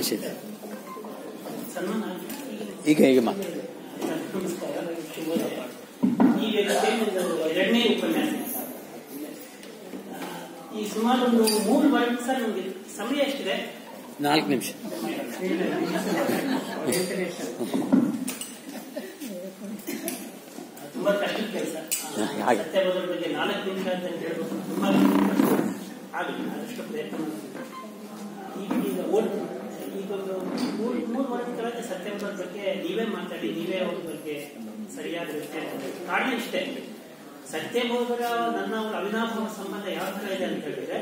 ನಿಮಿಷ ಈಗ ಎರಡನೇ ಉಪನ್ಯಾಸ. ಈ ಸುಮಾರು ಒಂದು 3 ವರ್ಷ ನಮಗೆ ಸಮಯ ಎಷ್ಟಿದೆ? 4 ನಿಮಿಷ. ತುಂಬಾ ಕಷ್ಟದ ಕೆಲಸ. ಸತ್ಯಬೋಧರ ಬಗ್ಗೆ 4 ನಿಮಿಷ ಅಂತ ಹೇಳ್ಬೇಕು, ತುಂಬಾ ಆಗಲಿ, ಅದಷ್ಟು ಪ್ರಯತ್ನ ಮಾಡ್ತೀನಿ. ಈಗೊಂದು 3 ವರ್ಷದ ಕೆಳಗೆ ಸತ್ಯಬೋಧರ ಬಗ್ಗೆ ನೀವೇ ಮಾತಾಡಿ, ನೀವೇ ಅವ್ರ ಬಗ್ಗೆ ಸರಿಯಾದ ಕಾರಣ ಇಷ್ಟೇ. ಸತ್ಯಬೋಧರ ನನ್ನ ಅವರ ಅವಿನಾಭಾವ ಸಂಬಂಧ ಯಾವ ತರ ಇದೆ ಅಂತ ಹೇಳಿದ್ರೆ,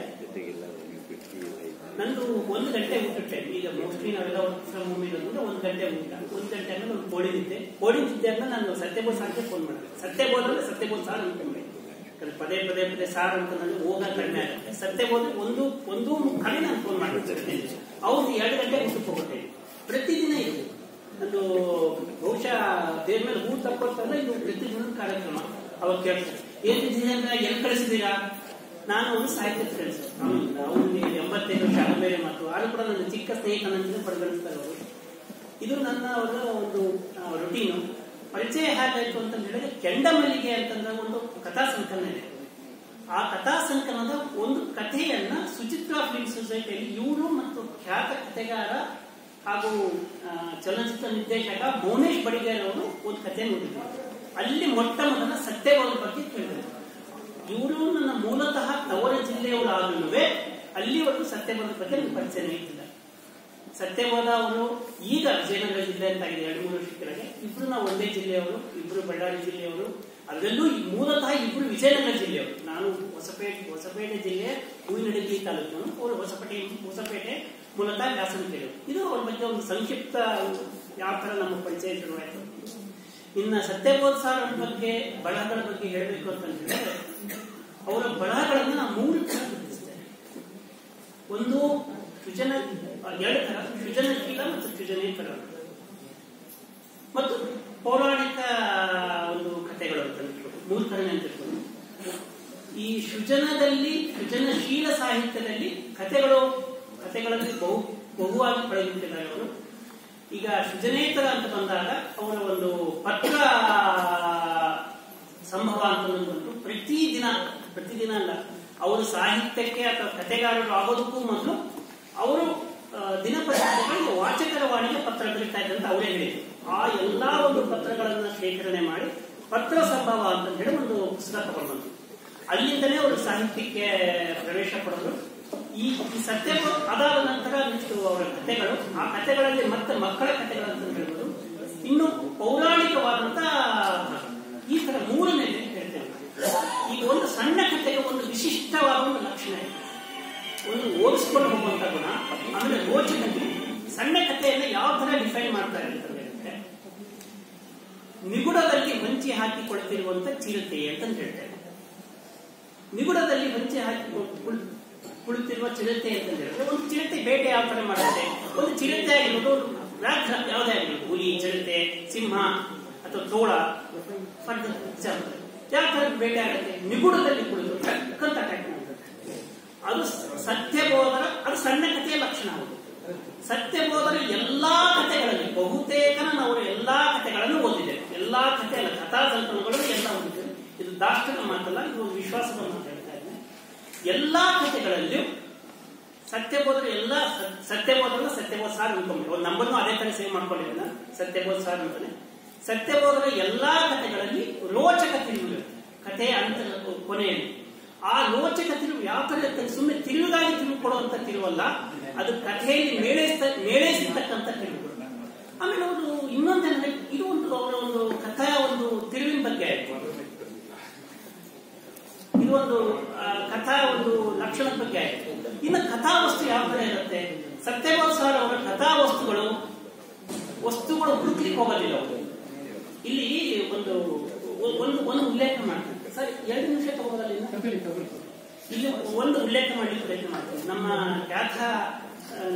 ನಂದು 1 ಗಂಟೆ ಊಟ ಟೈಮ್. ಈಗ ಮೋಸ್ಟ್ಲಿ ನಾವೆಲ್ಲ ವರ್ಕ್ ಫ್ರಮ್ ಹೋಮ್ ಇರೋದ್ರಿಂದ 1 ಗಂಟೆ ಊಟ. 1 ಗಂಟೆ ಅಂದ್ರೆ ನಾನು ಬೋರ್ಡಿಂಗ್ ಅಂತ ನಾನು ಸತ್ಯಬೋಧ ಸಾರ್ಗೆ ಫೋನ್ ಮಾಡಿದೆ. ಸತ್ಯಬೋಧ ಅಂದ್ರೆ ಸತ್ಯಬೋಧ ಸಾರ್ ಅನ್ಕೊಂಡೆ, ಪದೇ ಪದೇ ಪದೇ ಸಾರ್ ಅಂತ ನನಗೆ ಹೋಗ ಕಡಿಮೆ ಆಗುತ್ತೆ. ಸತ್ಯಬೋಧ ಒಂದು ಮುಖಾನೆ ನಾನು ಫೋನ್ ಮಾಡಿರ್ತೇನೆ. ಅವ್ರು 2 ಗಂಟೆ ಊಟಕ್ಕೆ ಹೋಗ್ತೇನೆ ಪ್ರತಿದಿನ. ಇದು ನಂದು ಬಹುಶಃ ದೇವ್ರ ಮೇಲೆ ಊಟ ತಕ್ಕೊಳ್ತಲ್ಲ, ಇದು ಪ್ರತಿದಿನ ಕಾರ್ಯಕ್ರಮ. ಅವಾಗ ಕೇಳ್ತಾರೆ, ಎಲ್ಲಿ ಕಳಿಸಿದೀರಾ? ನಾನು ಒಂದು ಸಾಹಿತ್ಯ ಕಳಿಸಿದೆ. ಅವನಿಗೆ 85 ವರ್ಷ ಬೇರೆ ಮಾತು. ಆದ್ರೂ ಕೂಡ ನನ್ನ ಚಿಕ್ಕ ಸ್ನೇಹಿತನಂತೆ ಪರಿಗಣಿಸ್ತಾರೆ ಅವರು. ಇದು ನನ್ನ ಅವರ ಒಂದು ರೊಟೀನು. ಪರಿಚಯ ಹೇಗಾಯ್ತು ಅಂತ ಹೇಳಿದ್ರೆ, ಕೆಂಡಮಲ್ಲಿಗೆ ಅಂತಂದ್ರೆ ಒಂದು ಕಥಾ ಸಂಕಲನ ಇದೆ. ಆ ಕಥಾ ಸಂಕಲನದ ಒಂದು ಕಥೆಯನ್ನ ಸುಚಿತ್ರಾ ಫಿಲ್ಮ್ ಸೊಸೈಟಿಯಲ್ಲಿ ಇವರು ಮತ್ತು ಖ್ಯಾತ ಕಥೆಗಾರ ಹಾಗೂ ಚಲನಚಿತ್ರ ನಿರ್ದೇಶಕ ಮೌನೇಶ್ ಬಡಿಗೇರ್ ಅವರು ಒಂದು ಕಥೆ ನೋಡಿದ್ರು. ಅಲ್ಲಿ ಮೊಟ್ಟ ಮೊದಲ ಸತ್ಯಬೋಧ ಬಗ್ಗೆ ಕೇಳಿದ್ರು. ಇವರು ನನ್ನ ಮೂಲತಃ ತವರ ಜಿಲ್ಲೆಯವರಾಗಲೂ ಅಲ್ಲಿವರೆಗೂ ಸತ್ಯಬೋಧ ಬಗ್ಗೆ ನನ್ನ ಪರಿಚಯ ಇಟ್ಟಿಲ್ಲ. ಸತ್ಯಬೋಧ ಅವರು ಈಗ ವಿಜಯನಗರ ಜಿಲ್ಲೆ ಅಂತ ಆಗಿದೆ 2-3 ವರ್ಷ ಕೆಳಗೆ. ಇಬ್ರು ನಾವು ಒಂದೇ ಜಿಲ್ಲೆಯವರು, ಇಬ್ರು ಬಳ್ಳಾರಿ ಜಿಲ್ಲೆಯವರು. ಅದರಲ್ಲೂ ಮೂಲತಃ ಇಬ್ರು ವಿಜಯನಗರ ಜಿಲ್ಲೆಯವರು. ನಾನು ಹೊಸಪೇಟೆ ಜಿಲ್ಲೆಯ ಹೂವಿನಡಗಿ ತಾಲೂಕಿನವರು, ಅವರು ಹೊಸಪೇಟೆ ಮೂಲತಃ ವ್ಯಾಸನಕೇಳಿಯವರು. ಇದು ಅವ್ರ ಬಗ್ಗೆ ಒಂದು ಸಂಕ್ಷಿಪ್ತ ಯಾವ ತರ ನಮ್ಮ ಪರಿಚಯ ಶುರುವಾಯಿತು. ಇನ್ನು ಸತ್ಯಬೋಧ ಸಾರ್ ಬಗ್ಗೆ ಬರಹಗಳ ಬಗ್ಗೆ ಹೇಳಬೇಕು ಅಂತ ಹೇಳಿದ್ರೆ, ಅವರ ಬರಹಗಳನ್ನ ನಾನು 3 ತರ ಗುರುತಿಸ್ತೇನೆ. ಒಂದು 2 ತರ, ಸೃಜನಶೀಲ ಮತ್ತು ಸೃಜನೇತರ ಮತ್ತು ಪೌರಾಣಿಕ ಒಂದು ಕಥೆಗಳು ಅಂತ 3 ತರನೇ ಅಂತಿರ್ಬೋದು. ಈ ಸೃಜನಶೀಲ ಸಾಹಿತ್ಯದಲ್ಲಿ ಕಥೆಗಳಲ್ಲಿ ಬಹುವಾಗಿ ಪಡೆದುಬಿಟ್ಟಿದ್ದಾರೆ ಅವರು. ಈಗ ಸೃಜನೇತರ ಅಂತ ಬಂದಾಗ ಅವರ ಒಂದು ಪತ್ರ ಸಂಭವ ಅಂತ ಬಂದು ಪ್ರತಿದಿನ ಅಲ್ಲ, ಅವರು ಸಾಹಿತ್ಯಕ್ಕೆ ಅಥವಾ ಕಥೆಗಾರರು ಆಗೋದಕ್ಕೂ ಮೊದಲು ಅವರು ದಿನಪತ್ರಿಕೆಗಳಿಗೆ ವಾಚಕರ ವಾಣಿಗೆ ಪತ್ರ ಬರೀತಾ ಇದ್ದಂತ ಅವರೇ ಹೇಳಿದ್ರು. ಆ ಎಲ್ಲಾ ಒಂದು ಪತ್ರಗಳನ್ನ ಶೇಖರಣೆ ಮಾಡಿ ಪತ್ರ ಸಂಭವ ಅಂತ ಹೇಳಿ ಒಂದು ಪುಸ್ತಕ ತಗೊಂಡ್ಬಂತು. ಅಲ್ಲಿಂದಲೇ ಅವರು ಸಾಹಿತ್ಯಕ್ಕೆ ಪ್ರವೇಶ ಪಡೆದರು. ಈ ಸತ್ಯಬೋಧ ಅದಾದ ನಂತರ ನೆಕ್ಸ್ಟ್ ಅವರ ಕಥೆಗಳು, ಆ ಕಥೆಗಳಲ್ಲಿ ಮತ್ತೆ ಮಕ್ಕಳ ಕಥೆಗಳಂತ ಹೇಳ್ಬೋದು. ಇನ್ನು ಪೌರಾಣಿಕವಾದಂತ ಈ ತರ 3ನೇ ಹೇಳ್ತೇವೆ. ಈಗ ಒಂದು ಸಣ್ಣ ಕಥೆಗೆ ಒಂದು ವಿಶಿಷ್ಟವಾದ ಒಂದು ಲಕ್ಷಣ ಇದೆ, ಒಂದು ಓದಿಸ್ಕೊಂಡು ಹೋಗುವಂತ ಗುಣ, ಆಮೇಲೆ ರೋಚಕತೆ. ಸಣ್ಣ ಕಥೆಯನ್ನ ಯಾವ ತರ ಡಿಫೈನ್ ಮಾಡ್ತಾರೆ ಅಂತ ಹೇಳಿದ್ರೆ, ನಿಗುಡದಲ್ಲಿ ಹೊಂಚಿ ಹಾಕಿಕೊಳ್ತಿರುವಂತ ಚಿರತೆ ಅಂತ ಹೇಳ್ತೇವೆ. ನಿಗುಡದಲ್ಲಿ ಹೊಂಚಿ ಹಾಕಿ ಕುಳಿತಿರುವ ಚಿರತೆ ಅಂತ ಹೇಳಿದ್ರೆ, ಒಂದು ಚಿರತೆ ಬೇಟೆ ಯಾವ ತರ ಮಾಡುತ್ತೆ? ಒಂದು ಚಿರತೆ ಆಗಿರ್ಬೋದು, ವ್ಯಾಘ್ರ ಯಾವುದೇ ಆಗಿರ್ಬೋದು, ಹುಲಿ, ಚಿರತೆ, ಸಿಂಹ ಅಥವಾ ತೋಳ, ಯಾವ ತರ ಬೇಟೆ ಆಗುತ್ತೆ? ನಿಗುಡದಲ್ಲಿ ಕುಳಿತು ಟಕ್ಕಂತ ಅಟ್ಯಾಕ್ ಮಾಡುತ್ತೆ. ಅದು ಸತ್ಯಬೋಧರ, ಅದು ಸಣ್ಣ ಕಥೆಯ ಲಕ್ಷಣ. ಹೌದು, ಸತ್ಯಬೋಧರ ಎಲ್ಲಾ ಕಥೆಗಳಲ್ಲಿ ಬಹುತೇಕ ನಾವು ಎಲ್ಲಾ ಕಥೆಗಳನ್ನು ಓದಿದ್ದೇವೆ. ಎಲ್ಲಾ ಕಥೆಯ ಕಥಾ ಸಂಕಲನಗಳು ಎಲ್ಲ ಓದಿದ್ದೇವೆ. ಇದು ದಾರ್ಶನಿಕ ಮಾತಲ್ಲ, ಇದು ಒಂದು ವಿಶ್ವಾಸದ ಮಾತು ಹೇಳ್ತಾ ಇದ್ದೇನೆ. ಎಲ್ಲಾ ಕಥೆಗಳಲ್ಲಿಯೂ ಸತ್ಯಬೋಧರ ಸತ್ಯಬೋಧ ಸಾರ್ ಅನ್ಕೊಂಡ್ಬಿಟ್ಟು ಒಂದು ನಂಬರ್ನು ಅದೇ ತರ ಸೇವ್ ಮಾಡ್ಕೊಂಡಿದ್ದೇನೆ, ಸತ್ಯಬೋಧ ಸಾರ್ ಅಂತಾನೆ. ಸತ್ಯಬೋಧರ ಎಲ್ಲಾ ಕಥೆಗಳಲ್ಲಿ ರೋಚಕ ತಿರುವು, ಕಥೆಯ ಅಂತ ಕೊನೆಯಲ್ಲಿ ಆ ರೋಚಕ ತಿರುವು ಯಾವ ತರ ಇರ್ತದೆ? ಸುಮ್ಮನೆ ತಿರುವುಗಾಗಿ ತಿರುವು ಕೊಡುವಂತ ತಿರುವಲ್ಲ, ಅದು ಕಥೆಯಲ್ಲಿ ಮೇಳೈಸಿರ್ತಕ್ಕಂಥ ತಿರುವುಗಳು. ಆಮೇಲೆ ಅವರು ಇನ್ನೊಂದೇನಂದ್ರೆ, ಇದು ಒಂದು ಅವರ ಒಂದು ಕಥೆಯ ಒಂದು ತಿರುವಿನ ಬಗ್ಗೆ ಆಯ್ತು. ಇದು ಒಂದು ಕಥಾ ಒಂದು ಲಕ್ಷಣದ ಬಗ್ಗೆ ಆಯ್ತು. ಇನ್ನು ಕಥಾವಸ್ತು ಯಾವ ತರ ಇರುತ್ತೆ? ಸತ್ಯಬೋಧ ಸಾರ್ ಅವರ ಕಥಾವಸ್ತುಗಳು ಹುಡುಕ್ಲಿಕ್ಕೆ ಹೋಗೋದಿಲ್ಲ ಅವರು. ಇಲ್ಲಿ ಒಂದು ಉಲ್ಲೇಖ ಮಾಡ್ತಾರೆ ಸರ್, 2 ನಿಮಿಷ ತಗೋದಲ್ಲ. ಇಲ್ಲಿ ಒಂದು ಉಲ್ಲೇಖ ಮಾಡಲಿಕ್ಕೆ ಪ್ರಯತ್ನ ಮಾಡ್ತಾರೆ. ನಮ್ಮ ಖ್ಯಾತ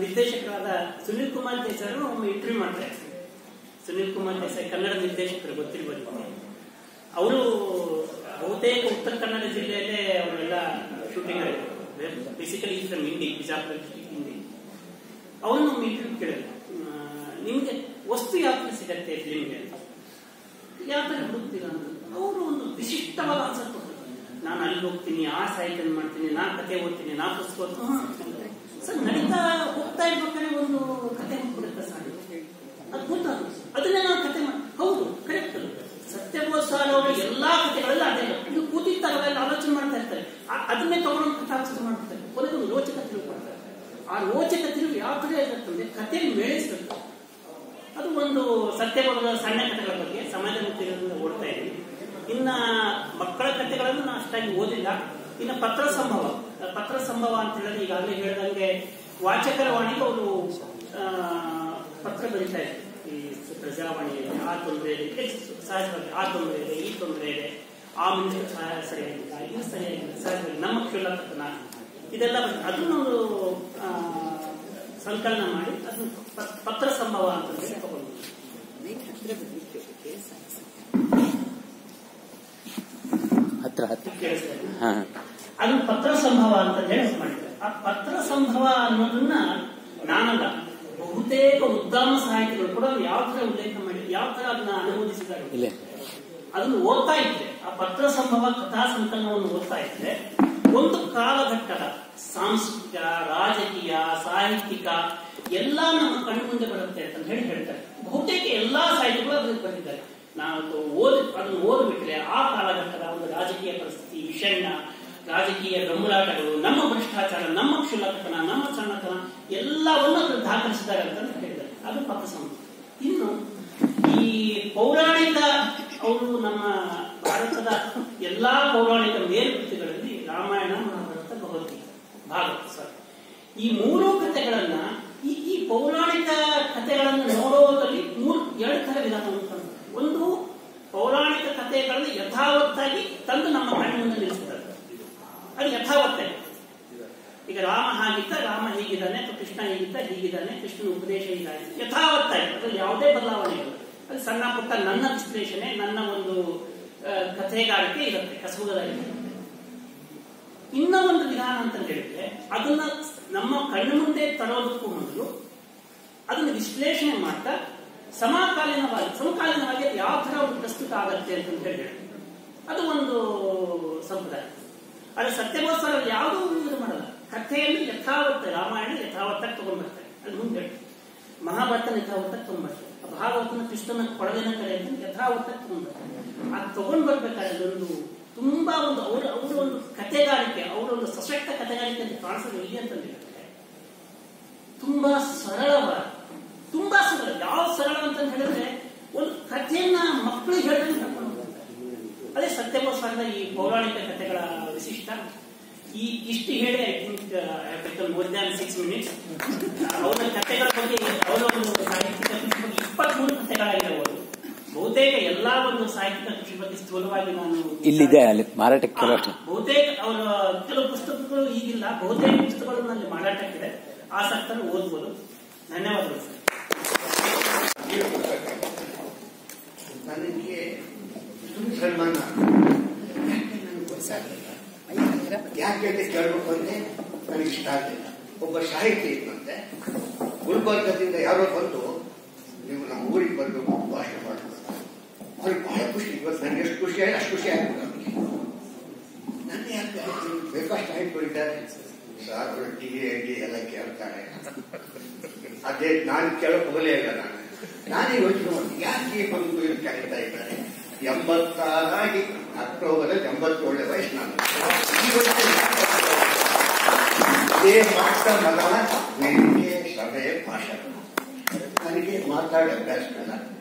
ನಿರ್ದೇಶಕರಾದ ಸುನೀಲ್ ಕುಮಾರ್ ದೇಸಾಯಿ ಒಮ್ಮೆ ಇಂಟರ್ವ್ಯೂ ಮಾಡ್ತಾರೆ. ಸುನೀಲ್ ಕುಮಾರ್ ದೇಸಾಯಿ ಕನ್ನಡ ನಿರ್ದೇಶಕರು, ಗೊತ್ತಿರ್ಬೋದು. ಅವರು ಬಹುತೇಕ ಉತ್ತರ ಕನ್ನಡ ಜಿಲ್ಲೆಯಲ್ಲೇ ಅವರೆಲ್ಲ ಶೂಟಿಂಗ್ ಆಗಿದೆ. Basically from Hindi, Bijapur Hindi. ಅವನು ಇಂಟರ್ವ್ಯೂ ಕೇಳಿದ, ನಿಮ್ಗೆ ವಸ್ತು ಯಾವ ತರ ಸಿಗತ್ತೆ ಫಿಲ್ಮ್ಗೆ ಅಂತ, ಯಾವ ತರ ಹುಡುಕ್ತೀರಾ ಅಂತ. ಅವರು ಒಂದು ವಿಶಿಷ್ಟವಾದ ಆನ್ಸರ್ ಕೊಡ್ತಾರೆ. ನಾನು ಅಲ್ಲಿ ಹೋಗ್ತೀನಿ, ಆ ಸಾಹಿತ್ಯ ಮಾಡ್ತೀನಿ, ನಾನ್ ಕತೆ ಓದ್ತೀನಿ, ನಾ ಪುಸ್ತಕ ಸರ್ ನಡೀತಾ ಹೋಗ್ತಾ ಇರ್ಬೇಕಾದ್ರೆ ಒಂದು ಕತೆ ಹೋಗ್ಬಿಡುತ್ತೆ ಸರ್, ಅದು ಗೊತ್ತಾಗುತ್ತೆ. ಅದನ್ನೇ ನಾವು ಕತೆ ಮಾಡಿ ಹೌದು ಕರೆಕ್ಟ್. ಸತ್ಯಬೋಧ ಸರ್ ಅವರ ಎಲ್ಲಾ ಕಥೆಗಳೆಲ್ಲ ಅದೇ ಇದು ಕೂತಿರ್ತಾರೆ, ಆಲೋಚನೆ ಮಾಡ್ತಾ ಇರ್ತಾರೆ, ಅದನ್ನೇ ತಗೊಂಡು ಕಥಾವಸ್ತು ಮಾಡ್ತಾರೆ, ಕೊನೆಗೆ ಒಂದು ರೋಚಕ ತಿರುವು ಕೊಡ್ತಾರೆ. ಆ ರೋಚಕ ತಿರುವು ಯಾವ ಕಡೆ ಇರುತ್ತಂದ್ರೆ ಕತೆ ಮೇಳಿಸ್ಬೇಕು. ಅದು ಒಂದು ಸತ್ಯಬೋಧದ ಸಣ್ಣ ಕಥೆಗಳ ಬಗ್ಗೆ ಸಮಾಜ ಮುಕ್ತಿಗಳಿಂದ ಓಡ್ತಾ ಇದ್ದೀನಿ. ಇನ್ನ ಮಕ್ಕಳ ಕಥೆಗಳನ್ನು ನಾನು ಅಷ್ಟಾಗಿ ಓದಿಲ್ಲ. ಇನ್ನು ಪತ್ರ ಸಂಭವ ಅಂತ ಹೇಳಿದ್ರೆ ಈಗಾಗಲೇ ಹೇಳಿದಂಗೆ ವಾಚಕರ ವಾಣಿಗೆ ಅವರು ಪತ್ರ ಬರೀತಾ ಇದ್ರು. ಈ ಪ್ರಜಾವಾಣಿಯಲ್ಲಿ ಆ ತೊಂದರೆ ಇದೆ, ಸಹಜವಾಗಿ ಆ ತೊಂದರೆ ಇದೆ, ಈ ತೊಂದರೆ ಇದೆ, ಆ ಮಿನಿಸ್ಟರ್ ಸರಿಯಾಗಿಲ್ಲ, ಇದು ಸರಿಯಾಗಿಲ್ಲ, ಸಹಜವಾಗಿ ನಮ್ಮ ಕ್ಷುಲ್ಲಕತನ ಇದೆಲ್ಲ ಅದನ್ನೊಂದು ಸಂಕಲನ ಮಾಡಿ ಅದನ್ನು ಪತ್ರ ಸಂಭವ ಅಂತ ಹೇಳಿ ತಗೊಂಡು ಅದು ಪತ್ರ ಸಂಭವ ಅಂತ ಹೇಳಿ ಮಾಡಿದ್ದಾರೆ. ಆ ಪತ್ರ ಸಂಭವ ಅನ್ನೋದನ್ನ ನಾನಲ್ಲ, ಬಹುತೇಕ ಉದ್ದಾಮ ಸಾಹಿತಿಗಳು ಕೂಡ ಯಾವ ತರ ಉಲ್ಲೇಖ ಮಾಡಿ ಯಾವ ತರ ಅದನ್ನ ಅನುಮೋದಿಸಿದ್ದಾರೆ. ಅದನ್ನು ಓದ್ತಾ ಇದ್ರೆ, ಆ ಪತ್ರ ಸಂಭವ ಕಥಾ ಸಂಕಲನವನ್ನು ಓದ್ತಾ ಇದ್ರೆ ಒಂದು ಕಾಲಘಟ್ಟದ ಸಾಂಸ್ಕೃತಿಕ, ರಾಜಕೀಯ, ಸಾಹಿತ್ಯಿಕ ಎಲ್ಲ ನಮ್ಮ ಕಣ್ಣು ಮುಂದೆ ಬರುತ್ತೆ ಅಂತ ಹೇಳಿ ಹೇಳ್ತಾರೆ. ಬಹುತೇಕ ಎಲ್ಲಾ ಸಾಹಿತಿಗಳು ಅದಕ್ಕೆ ಬಂದಿದ್ದಾರೆ. ನಾವು ಅದನ್ನು ಓದ್ಬಿಟ್ರೆ ಆ ಕಾಲಘಟ್ಟದ ಒಂದು ರಾಜಕೀಯ ಪರಿಸ್ಥಿತಿ, ವಿಷಣ್ಣ ರಾಜಕೀಯ ಗಂಬುಲಾಟಗಳು, ನಮ್ಮ ಭ್ರಷ್ಟಾಚಾರ, ನಮ್ಮ ಕ್ಷುಲ್ಲಕತನ, ನಮ್ಮ ಸಣ್ಣತನ ಎಲ್ಲವನ್ನೂ ದಾಖಲಿಸಿದ್ದಾರೆ ಅಂತ ಹೇಳಿದ್ದಾರೆ. ಅದು ಪತ್ರ ಸಂಭವ. ಇನ್ನು ಈ ಪೌರಾಣಿಕ ಅವರು ನಮ್ಮ ಭಾರತದ ಎಲ್ಲಾ ಪೌರಾಣಿಕ ಮೇಲ್ಕೃತಿಗಳಲ್ಲಿ ರಾಮಾಯಣ, ಮಹಾಭಾರತ, ಭಗವದ್ಗೀತೆ, ಭಾಗವತ ಸರ್ ಈ ಮೂರು ಕಥೆಗಳನ್ನ ಈ ಪೌರಾಣಿಕ ಕಥೆಗಳನ್ನು ನೋಡೋದ್ರಲ್ಲಿ ಎರಡು ತರ ವಿಧಾನವನ್ನು ತಂದು, ಒಂದು ಪೌರಾಣಿಕ ಕಥೆಗಳನ್ನು ಯಥಾವತ್ತಾಗಿ ತಂದು ನಮ್ಮ ಕಣ್ಣ ಮುಂದೆ ನಿಲ್ಲಿಸ್ತಾರೆ. ಅದು ಯಥಾವತ್ತಾಗಿ, ಈಗ ರಾಮ ಹಾಗಿದ್ದ, ರಾಮ ಹೀಗಿದ್ದಾನೆ, ಅಥವಾ ಕೃಷ್ಣ ಹೀಗಿದ್ದಾನೆ, ಕೃಷ್ಣನ ಉಪದೇಶ ಹೀಗಾಗಿ ಯಥಾವತ್ತಾಗಿ, ಅದ್ರಲ್ಲಿ ಯಾವುದೇ ಬದಲಾವಣೆ ಇಲ್ಲ. ಅದು ಸಣ್ಣ ಪುಟ್ಟ ನನ್ನ ವಿಶ್ಲೇಷಣೆ, ನನ್ನ ಒಂದು ಕಥೆಗಾರಿಕೆ ಇರುತ್ತೆ, ಕಸಬುದಾರಿಕೆ. ಇನ್ನ ಒಂದು ವಿಧಾನ ಅಂತ ಹೇಳಿದ್ರೆ ಅದನ್ನ ನಮ್ಮ ಕಣ್ಣು ಮುಂದೆ ತರೋದಕ್ಕೂ ಮೊದಲು ಅದನ್ನು ವಿಶ್ಲೇಷಣೆ ಮಾಡ್ತಾ ಸಮಕಾಲೀನವಾಗಿ ಯಾವ ತರ ಒಂದು ಪ್ರಸ್ತುತ ಆಗತ್ತೆ ಅಂತ ಹೇಳಿ ಅದು ಒಂದು ಸಂಪ್ರದಾಯ. ಆದ್ರೆ ಸತ್ಯಬೋಧ ಸರ್ ಯಾವುದೂ ಇದು ಮಾಡಲ್ಲ. ಕಥೆಯಲ್ಲಿ ಯಥಾವತ್ತ, ರಾಮಾಯಣ ಯಥಾವತ್ತಾಗಿ ತಗೊಂಡ್ಬರ್ತಾರೆ, ಅದು ಮುಂದೆ ಮಹಾಭಾರತನ ಯಥಾವತ್ತಾಗಿ ತಗೊಂಡ್ಬರ್ತಾರೆ, ಭಾಗವತನ ಕೃಷ್ಣನ ಕೊಳಗಿನ ಕಡೆ ಯಥಾವತ್ತಾಗಿ ತಗೊಂಡ್ಬರ್ತಾರೆ. ಅದು ತಗೊಂಡ್ ಬರ್ಬೇಕಾದ್ರೆ ಅದೊಂದು ತುಂಬಾ ಒಂದು ಅವರ ಒಂದು ಕಥೆಗಾರಿಕೆ, ಅವರೊಂದು ಸಶಕ್ತ ಕಥೆಗಾರಿಕೆ ಅಂತ ಕಾಣಿಸೋದು ಇಲ್ಲಿ ಅಂತಂದ್ರೆ ತುಂಬಾ ಸರಳವಾದ, ತುಂಬಾ ಸರಳ. ಯಾವ ಸರಳ ಅಂತ ಹೇಳಿದ್ರೆ ಒಂದು ಕಥೆಯನ್ನ ಮಕ್ಕಳಿಗೆ ಹೇಳಿದ್ರೆ ಕರ್ಕೊಂಡು ಹೋಗ್ತಾರೆ. ಅದೇ ಸತ್ಯಬೋಧ ಸರ್ ಈ ಪೌರಾಣಿಕ ಕಥೆಗಳ ವಿಶಿಷ್ಟ. ಇಷ್ಟು ಹೇಳಿ I think more than 6 minutes. ಅವರ ಕಥೆಗಳ ಬಗ್ಗೆ, ಅವರ ಒಂದು ಸಾಹಿತ್ಯಿಕ ಕೃಷಿ ಬಗ್ಗೆ 23 ಕಥೆಗಳಾಗಿರಬಹುದು. ಬಹುತೇಕ ಎಲ್ಲಾ ಒಂದು ಸಾಹಿತ್ಯಿಕ ಕೃಷಿ ಬಗ್ಗೆ ಸ್ಥೂಲವಾಗಿ ನಾನು ಇಲ್ಲಿದೆ, ಅಲ್ಲಿ ಮಾರಾಟಕ್ಕೆ ಬಹುತೇಕ ಅವರ ಕೆಲವು ಪುಸ್ತಕಗಳು ಈಗಿಲ್ಲ, ಬಹುತೇಕ ಪುಸ್ತಕಗಳು ನಲ್ಲಿ ಮಾರಾಟಕ್ಕಿದೆ, ಆಸಕ್ತರು ಓದ್ಬೋದು. ಧನ್ಯವಾದಗಳು ಸರ್. ನನಗೆ ಸನ್ಮಾನ ಯಾಕೆ ಅಂತ ಕೇಳಬೇಕು ಅಂದ್ರೆ ನನಗೆ ಇಷ್ಟ ಆಗಲಿಲ್ಲ. ಒಬ್ಬ ಸಾಹಿತಿ ಇದ್ದಂತೆ ಗುಲ್ಬರ್ಗದಿಂದ ಯಾರೋ ಬಂದು ನೀವು ನಮ್ಮ ಊರಿಗೆ ಬರಬೇಕು, ಭಾಷಣ ಮಾಡಬೇಕು. ಅವ್ರಿಗೆ ಬಹಳ ಖುಷಿ. ಇವತ್ತು ನನಗೆ ಎಷ್ಟು ಖುಷಿ ಆಯ್ತು ಅಷ್ಟು ಖುಷಿ ಆಯ್ತು ನಮಗೆ. ನನ್ನ ಯಾಕೆ ಬೇಕಾಷ್ಟು ಸಾಹಿತ್ಯಗಳಿದ್ದಾರೆ ಸರ್, ಅವರು ಟಿವಿ ಎಲ್ಲ ಕೇಳ್ತಾರೆ. ಅದೇ ನಾನು ಕೇಳಕ್ ಹೋಗಲೇ ಇಲ್ಲ. ನಾನೇ ಯೋಚನೆ ಮಾಡ್ತೀನಿ ಯಾಕೆ ಬಂದು ಇದು ಕರೀತಾ ಇದ್ದಾರೆ. 86 ಅಕ್ಟೋಬರಲ್ಲಿ 87 ವಯಸ್ಸು ನಾನು. ಇದೇ ಮಾತ್ರ ಮಗನ ವೇದಿಕೆ, ಸಭೆ, ಭಾಷಣ. ನನಗೆ ಮಾತಾಡಿ ಅಭ್ಯಾಸ ಇಲ್ಲ.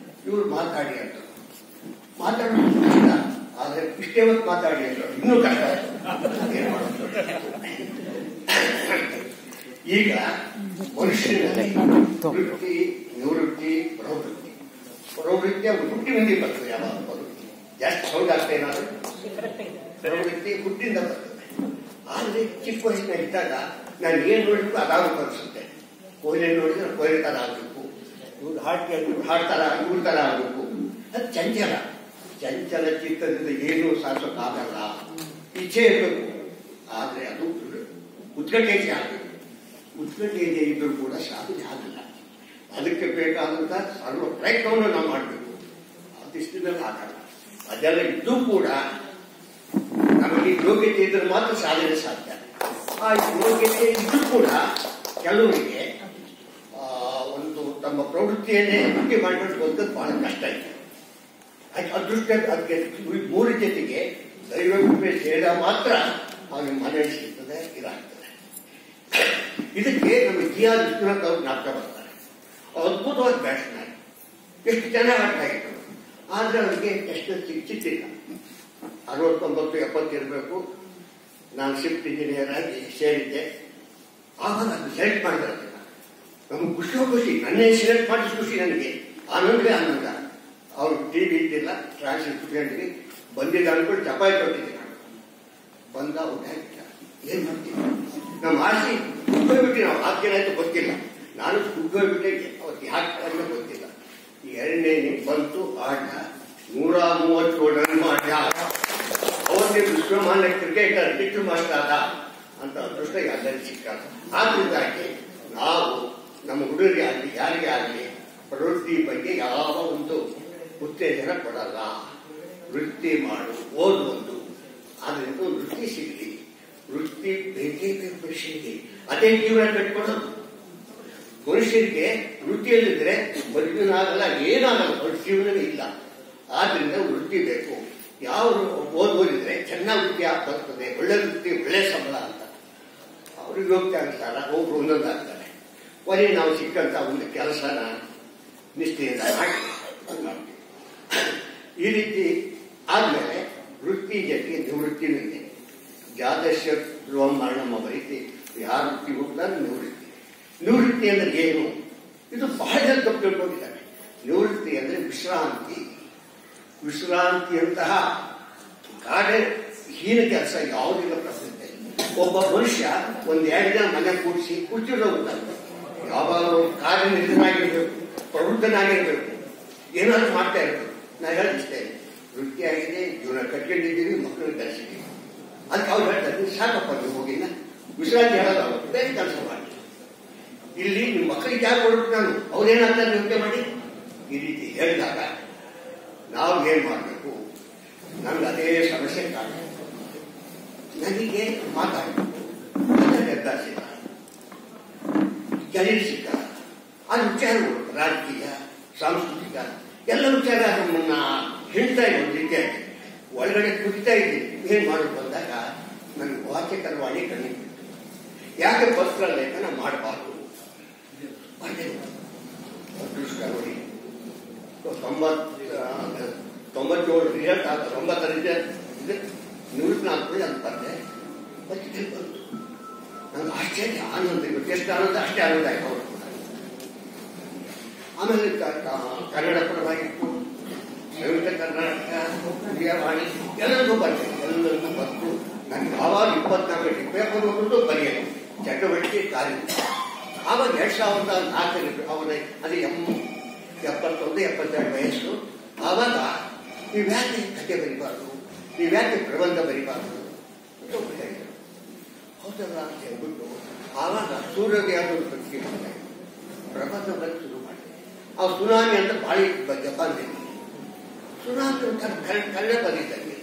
ಇವ್ರು ಮಾತಾಡಿ ಅಂತ ಮಾತಾಡೋದಿಲ್ಲ, ಆದ್ರೆ ಇಷ್ಟೇ ಹೊತ್ತು ಮಾತಾಡಿ ಅಂತ ಇನ್ನೂ ಕಷ್ಟ. ಏನ್ ಮಾಡೋದು ಈಗ ಮನುಷ್ಯನಲ್ಲಿ ವೃತ್ತಿ, ನಿವೃತ್ತಿ, ಪ್ರವೃತ್ತಿ ಅವರು ಹುಟ್ಟಿನಿಂದ ಬರ್ತದೆ. ಯಾವಾಗ ಪ್ರವೃತ್ತಿ ಜಾಸ್ತಿ ಸೌಂಡ್ ಆಗ್ತಾ ಏನಾದ್ರು ಪ್ರವೃತ್ತಿ ಹುಟ್ಟಿಂದ ಬರ್ತದೆ. ಆದ್ರೆ ಚಿಕ್ಕ ವಯಸ್ಸಿನ ಇದ್ದಾಗ ನಾನು ಏನ್ ನೋಡಿದ್ರು ಅದಾಗಬೇಕು ಅನ್ಸುತ್ತೆ. ಕೊಹ್ಲಿ ನೋಡಿದ್ರೆ ಕೊಹ್ಲಿ ತರ ಆಗ್ಬೇಕು, ಇವ್ರು ಹಾಡ್ ಕೇಳಿದ್ರು ಹಾಡ್ ತರ, ಇವ್ರ ತರ ಆಗ್ಬೇಕು. ಅದು ಚಂಚಲ ಚಿತ್ತದಿಂದ ಏನು ಸಾಧಿಸೋಕ್ಕಾಗಲ್ಲ. ಇಚ್ಛೆ ಇರಬೇಕು, ಆದ್ರೆ ಅದು ಉತ್ಕಟೇಶಿ ಆಗಬೇಕು. ಉಷ್ಣತೆಯಿಂದ ಇದ್ರೂ ಕೂಡ ಸಾಧನೆ ಆಗಲ್ಲ. ಅದಕ್ಕೆ ಬೇಕಾದಂತ ಸರ್ವ ಪ್ರಯತ್ನವನ್ನು ನಾವು ಮಾಡಬೇಕು. ಅದಿಷ್ಟದಲ್ಲಿ ಆಗಲ್ಲ. ಅದೆಲ್ಲ ಇದ್ದೂ ಕೂಡ ನಮಗೆ ಯೋಗ್ಯತೆ ಇದ್ರೆ ಮಾತ್ರ ಸಾಧನೆ ಸಾಧ್ಯ. ಆ ಯೋಗ್ಯತೆ ಇದ್ರೂ ಕೂಡ ಕೆಲವರಿಗೆ ಒಂದು ತಮ್ಮ ಪ್ರವೃತ್ತಿಯನ್ನೇ ವೃತ್ತಿ ಮಾಡಿಕೊಂಡು ಬದುಕೋದು ಬಹಳ ಕಷ್ಟ ಇದೆ. ಅದೃಷ್ಟ ಅದಕ್ಕೆ ಮೂರು ಜೊತೆಗೆ ದೈವ ಸೇರ ಮಾತ್ರ ಅವನಿಗೆ ಮನೆ ಸಿಗ್ತದೆ, ಇದಾಗ್ತದೆ. ಇದಕ್ಕೆ ನಮ್ಮ ಜಿಆರ್ ವಿಶ್ವನಾಥ್ ಅವರು ನಾಟಕ ಬರ್ತಾರೆ. ಅದ್ಭುತವಾದ ಬ್ಯಾಟ್ಸ್ಮನ್, ಎಷ್ಟು ಚೆನ್ನಾಗಿ ಆಡ್ತಾ ಇದ್ರು. ಆದ್ರೆ ಅವರಿಗೆ ಎಷ್ಟು ಸಿಕ್ಕಿಲ್ಲ. 69-70 ಇರಬೇಕು. ನಾನು ಶಿಫ್ಟ್ ಇಂಜಿನಿಯರ್ ಆಗಿ ಸೇರಿದ್ದೆ. ಆವಾಗ ಅದು ಸೆಲೆಕ್ಟ್ ಮಾಡಿದ್ರೆ ನಮ್ಗೆ ಖುಷಿ. ನನ್ನೇ ಸೆಲೆಕ್ಟ್ ಮಾಡಿದ ಖುಷಿ ನನಗೆ. ಆನಂದವೇ ಆನಂದ. ಅವ್ರು ಟಿವಿ ಇದ್ದಿಲ್ಲ, ಟ್ರಾನ್ಸ್ಫರ್ ಕುತ್ಕೊಂಡಿದ್ವಿ. ಬಂದಿಲ್ಲ ಅನ್ಕೊಂಡು ಚಪಾಯಿ ಕೊಟ್ಟಿದ್ದೆ. ನಾನು ಬಂದ ಊಟ ಏನ್ ಮಾಡ್ತೀನಿ, ನಮ್ಮ ಆಸೆ ಕುಗ್ಗೋಗ್ಬಿಟ್ಟು ನಾವು ಆಯ್ತು ಗೊತ್ತಿಲ್ಲ. ನಾನು ಕುಗ್ಗೋಗ್ಬಿಟ್ಟೆ. ಅವತ್ತು ಯಾಕೆ ಗೊತ್ತಿಲ್ಲ. ಈ 2ನೇ ಬಂತು ಆಟ. 137 ರನ್ ಮಾಡಿ ಅವತ್ತೇ ವಿಶ್ವಮಾನ್ಯ ಕ್ರಿಕೆಟರ್ ಟಿಟ್ಟು ಮಾಸ್ಟರ್ ಆದ ಅಂತ ಅದೃಷ್ಟ ಎಲ್ಲರಿಗೂ ಸಿಕ್ಕಾಗ. ಆದ್ರಿಂದಾಗಿ ನಾವು ನಮ್ಮ ಹುಡುಗರಿಗೆ ಆಗಲಿ ಯಾರಿಗೆ ಆಗಲಿ ಪ್ರವೃತ್ತಿ ಬಗ್ಗೆ ಯಾವ ಒಂದು ಉತ್ತೇಜನ ಕೊಡಲ್ಲ. ವೃತ್ತಿ ಮಾಡು, ಓದುವುದು. ಆದ್ರಿಂದ ವೃತ್ತಿ ಸಿಗಲಿ. ವೃತ್ತಿ ಬೇಕೇ ಬೇಕು ಮನುಷ್ಯನಿಗೆ. ಅದೇ ಜೀವನ ಕಟ್ಕೊಳ್ಳೋದು. ಮನುಷ್ಯರಿಗೆ ವೃತ್ತಿಯಲ್ಲಿದ್ರೆ ಬದುಕಿನಾಗಲ್ಲ, ಏನಾಗಲ್ಲ, ಅವ್ರ ಜೀವನವೇ ಇಲ್ಲ. ಆದ್ರಿಂದ ವೃತ್ತಿ ಬೇಕು. ಯಾವ ಓದಿದ್ರೆ ಚೆನ್ನಾಗಿ ವೃತ್ತಿ ಬರ್ತದೆ, ಒಳ್ಳೆ ವೃತ್ತಿ, ಒಳ್ಳೆ ಸಂಬಳ ಅಂತ ಅವ್ರಿಗೆ ಹೋಗ್ತಾ ಇರ್ತಾರ. ಒಬ್ರು ಒಂದೊಂದಾಗ್ತಾರೆ. ಕೊನೆ ನಾವು ಸಿಕ್ಕಂತ ಒಂದು ಕೆಲಸನ ನಿಷ್ಠೆಯಿಂದ ಮಾಡಿ ಈ ರೀತಿ ಆದ್ಮೇಲೆ ವೃತ್ತಿ ಜೊತೆಗೆ ನಿವೃತ್ತಿನೂ ಇದೆ. ಜಾದಶ್ಯ ಧ್ರುವ ಮರಣಮ್ಮ ಬರೀತಿ. ಯಾರ ವೃತ್ತಿ ಹೋಗ್ತಾರೆ ನಿವೃತ್ತಿ. ನಿವೃತ್ತಿ ಅಂದ್ರೆ ಏನು? ಇದು ಬಹಳ ಜನ ತಪ್ಪು ತಿಳ್ಕೊಂಡಿದ್ದಾರೆ. ನಿವೃತ್ತಿ ಅಂದ್ರೆ ವಿಶ್ರಾಂತಿ. ವಿಶ್ರಾಂತಿಯಂತಹ ಹೀನ ಕೆಲಸ ಯಾವುದಿಲ್ಲ ಪ್ರಪಂಚದಲ್ಲಿ. ಒಬ್ಬ ಮನುಷ್ಯ 1-2 ದಿನ ಮನೆ ಕೂಡಿಸಿ ಕೂರ್ಚಿರೋಗುತ್ತಾರೆ. ಯಾವಾಗಲೂ ಕಾರ್ಯನಿರತನಾಗಿರ್ಬೇಕು, ಪ್ರವೃತ್ತನಾಗಿರ್ಬೇಕು, ಏನಾದ್ರು ಮಾಡ್ತಾ ಇರ್ಬೇಕು. ನಾ ಹೇಳಿಸ್ತೇನೆ, ವೃತ್ತಿ ಆಗಿದೆ, ಜೀವನ ಕಟ್ಕೊಂಡಿದ್ದೀವಿ, ಮಕ್ಕಳನ್ನ ಕಲಿಸಿದ್ದೀವಿ. ಅದಕ್ಕೆ ಅವ್ರು ಹೇಳ್ತಾರೆ, ಸಾಕಪ್ಪ ನೀವು ಹೋಗಿಲ್ಲ, ವಿಶ್ರಾಂತಿ ಹೇಳೋದು ಬೇರೆ ಕೆಲಸ ಮಾಡಿ. ಇಲ್ಲಿ ನಿಮ್ಮ ಮಕ್ಕಳಿಗೆ ಯಾರು ಕೊಡ್ಬೇಕು, ನಾನು ಅವ್ರೇನಾಗ್ತಾರೆ ಯೋಚನೆ ಮಾಡಿ. ಈ ರೀತಿ ಹೇಳಿದಾಗ ನಾವು ಏನ್ ಮಾಡಬೇಕು? ನಮ್ಗೆ ಅದೇ ಸಮಸ್ಯೆ ಕಾರಣ. ನನಗೆ ಮಾತಾಡಬೇಕು, ನಿರ್ಧಾರ ಸಿಕ್ಕ, ಕೆರೀರ್ ಸಿಕ್ಕ, ಆ ವಿಚಾರಗಳು ರಾಜಕೀಯ, ಸಾಂಸ್ಕೃತಿಕ ಎಲ್ಲ ವಿಚಾರ ನಮ್ಮನ್ನ ಹೇಳ್ತಾ ಇರೋದಕ್ಕೆ ಒಳಗಡೆ ಕುರಿತಾ ಇದ್ದೀನಿ. ಏನ್ ಮಾಡೋದು ಬಂದಾಗ ನನಗೆ ವಾಕ್ಯಕರವಾಣಿ ಕಲಿಬೇಕು. ಯಾಕೆ ಪತ್ರ ಲೇಖನ ಮಾಡಬಾರ್ದು? ಅದೃಷ್ಟ ನೋಡಿ, 97 ರಿಸಲ್ಟ್ ಆದ 90 ನಿವೃತ್ತಿ ಆಗ್ತದೆ ಅಂತ ಬಂದೆ. ಬಂತು ನಂಗೆ ಆಶ್ಚರ್ಯ, ಆನಂದ. ಇವತ್ತು ಎಷ್ಟು ಆನಂದ, ಅಷ್ಟೇ ಆನಂದ ಆಯ್ತು. ಅವರು ಆಮೇಲೆ ಕನ್ನಡ ಪರವಾಗಿತ್ತು, ಸಂಯುಕ್ತ ಕರ್ನಾಟಕ, ವಿಜಯವಾಣಿ ಎಲ್ಲರಿಗೂ ಬರ್ತೇನೆ. ಎಲ್ಲರಿಗೂ ಬಂತು. ನನಗೆ ಆವಾಗ 24 ಪೇಪರ್ ಹೋಗೋದು ಬರೆಯೋದು ಚಟುವಟಿಕೆ ಕಾರ್ಯ. ಆವಾಗ 2004 ಅವರ ಅದು 71-72 ವಯಸ್ಸು. ಆವಾಗ ನೀವ್ಯಾಕೆ ಕಥೆ ಬರಿಬಾರ್ದು, ನೀವ್ಯಾಕೆ ಪ್ರಬಂಧ ಬರಿಬಾರ್ದು ಅಂತ ಹೇಳಿದರು. ಹೌದಲ್ಲ ಅಂತ ಹೇಳ್ಬಿಟ್ಟು ಆವಾಗ ಸೂರ್ಯೋದಯ ಪತ್ರಿಕೆ ಪ್ರಬಂಧ ಬರೀ ಶುರು ಮಾಡಿದೆ. ಆ ಸುನಾಮಿ ಅಂತ ಬಾಳಿ ಜಪಾನ್ನಲ್ಲಿ ಸುನಾಮಿ ಕನ್ನಡ ಬರೀತಾರೆ.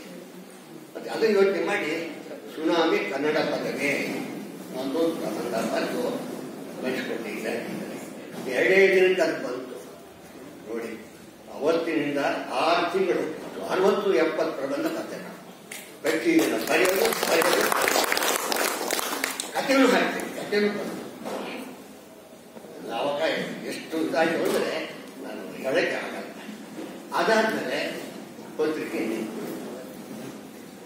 ಮತ್ತೆ ಅದು ಯೋಚನೆ ಮಾಡಿ ಸುನಾಮಿ ಕನ್ನಡ ಪದವೇ ಒಂದೊಂದು ಪ್ರಬಂಧ ಬರೆದು ಕಳಿಸ್ಕೊಟ್ಟಿದ್ದಾರೆ. 2 ದಿನಕ್ಕೆ ಅದು ಬಂತು ನೋಡಿ. ಅವತ್ತಿನಿಂದ 6 ತಿಂಗಳು 60-70 ಪ್ರಬಂಧ ಕತೆ ಪ್ರತಿದಿನ ಬರೆಯೋದು ಕಥೆನೂ ಹಾಕ್ತೀನಿ. ಕಥೆನೂ ಬಂತು. ಆವಾಗ ಎಷ್ಟು ಇದಾಗಿ ಹೋದರೆ ನಾನು ಹೇಳಕ್ಕೆ ಆಗಲ್ಲ. ಅದಾದ್ಮೇಲೆ ಪತ್ರಿಕೆ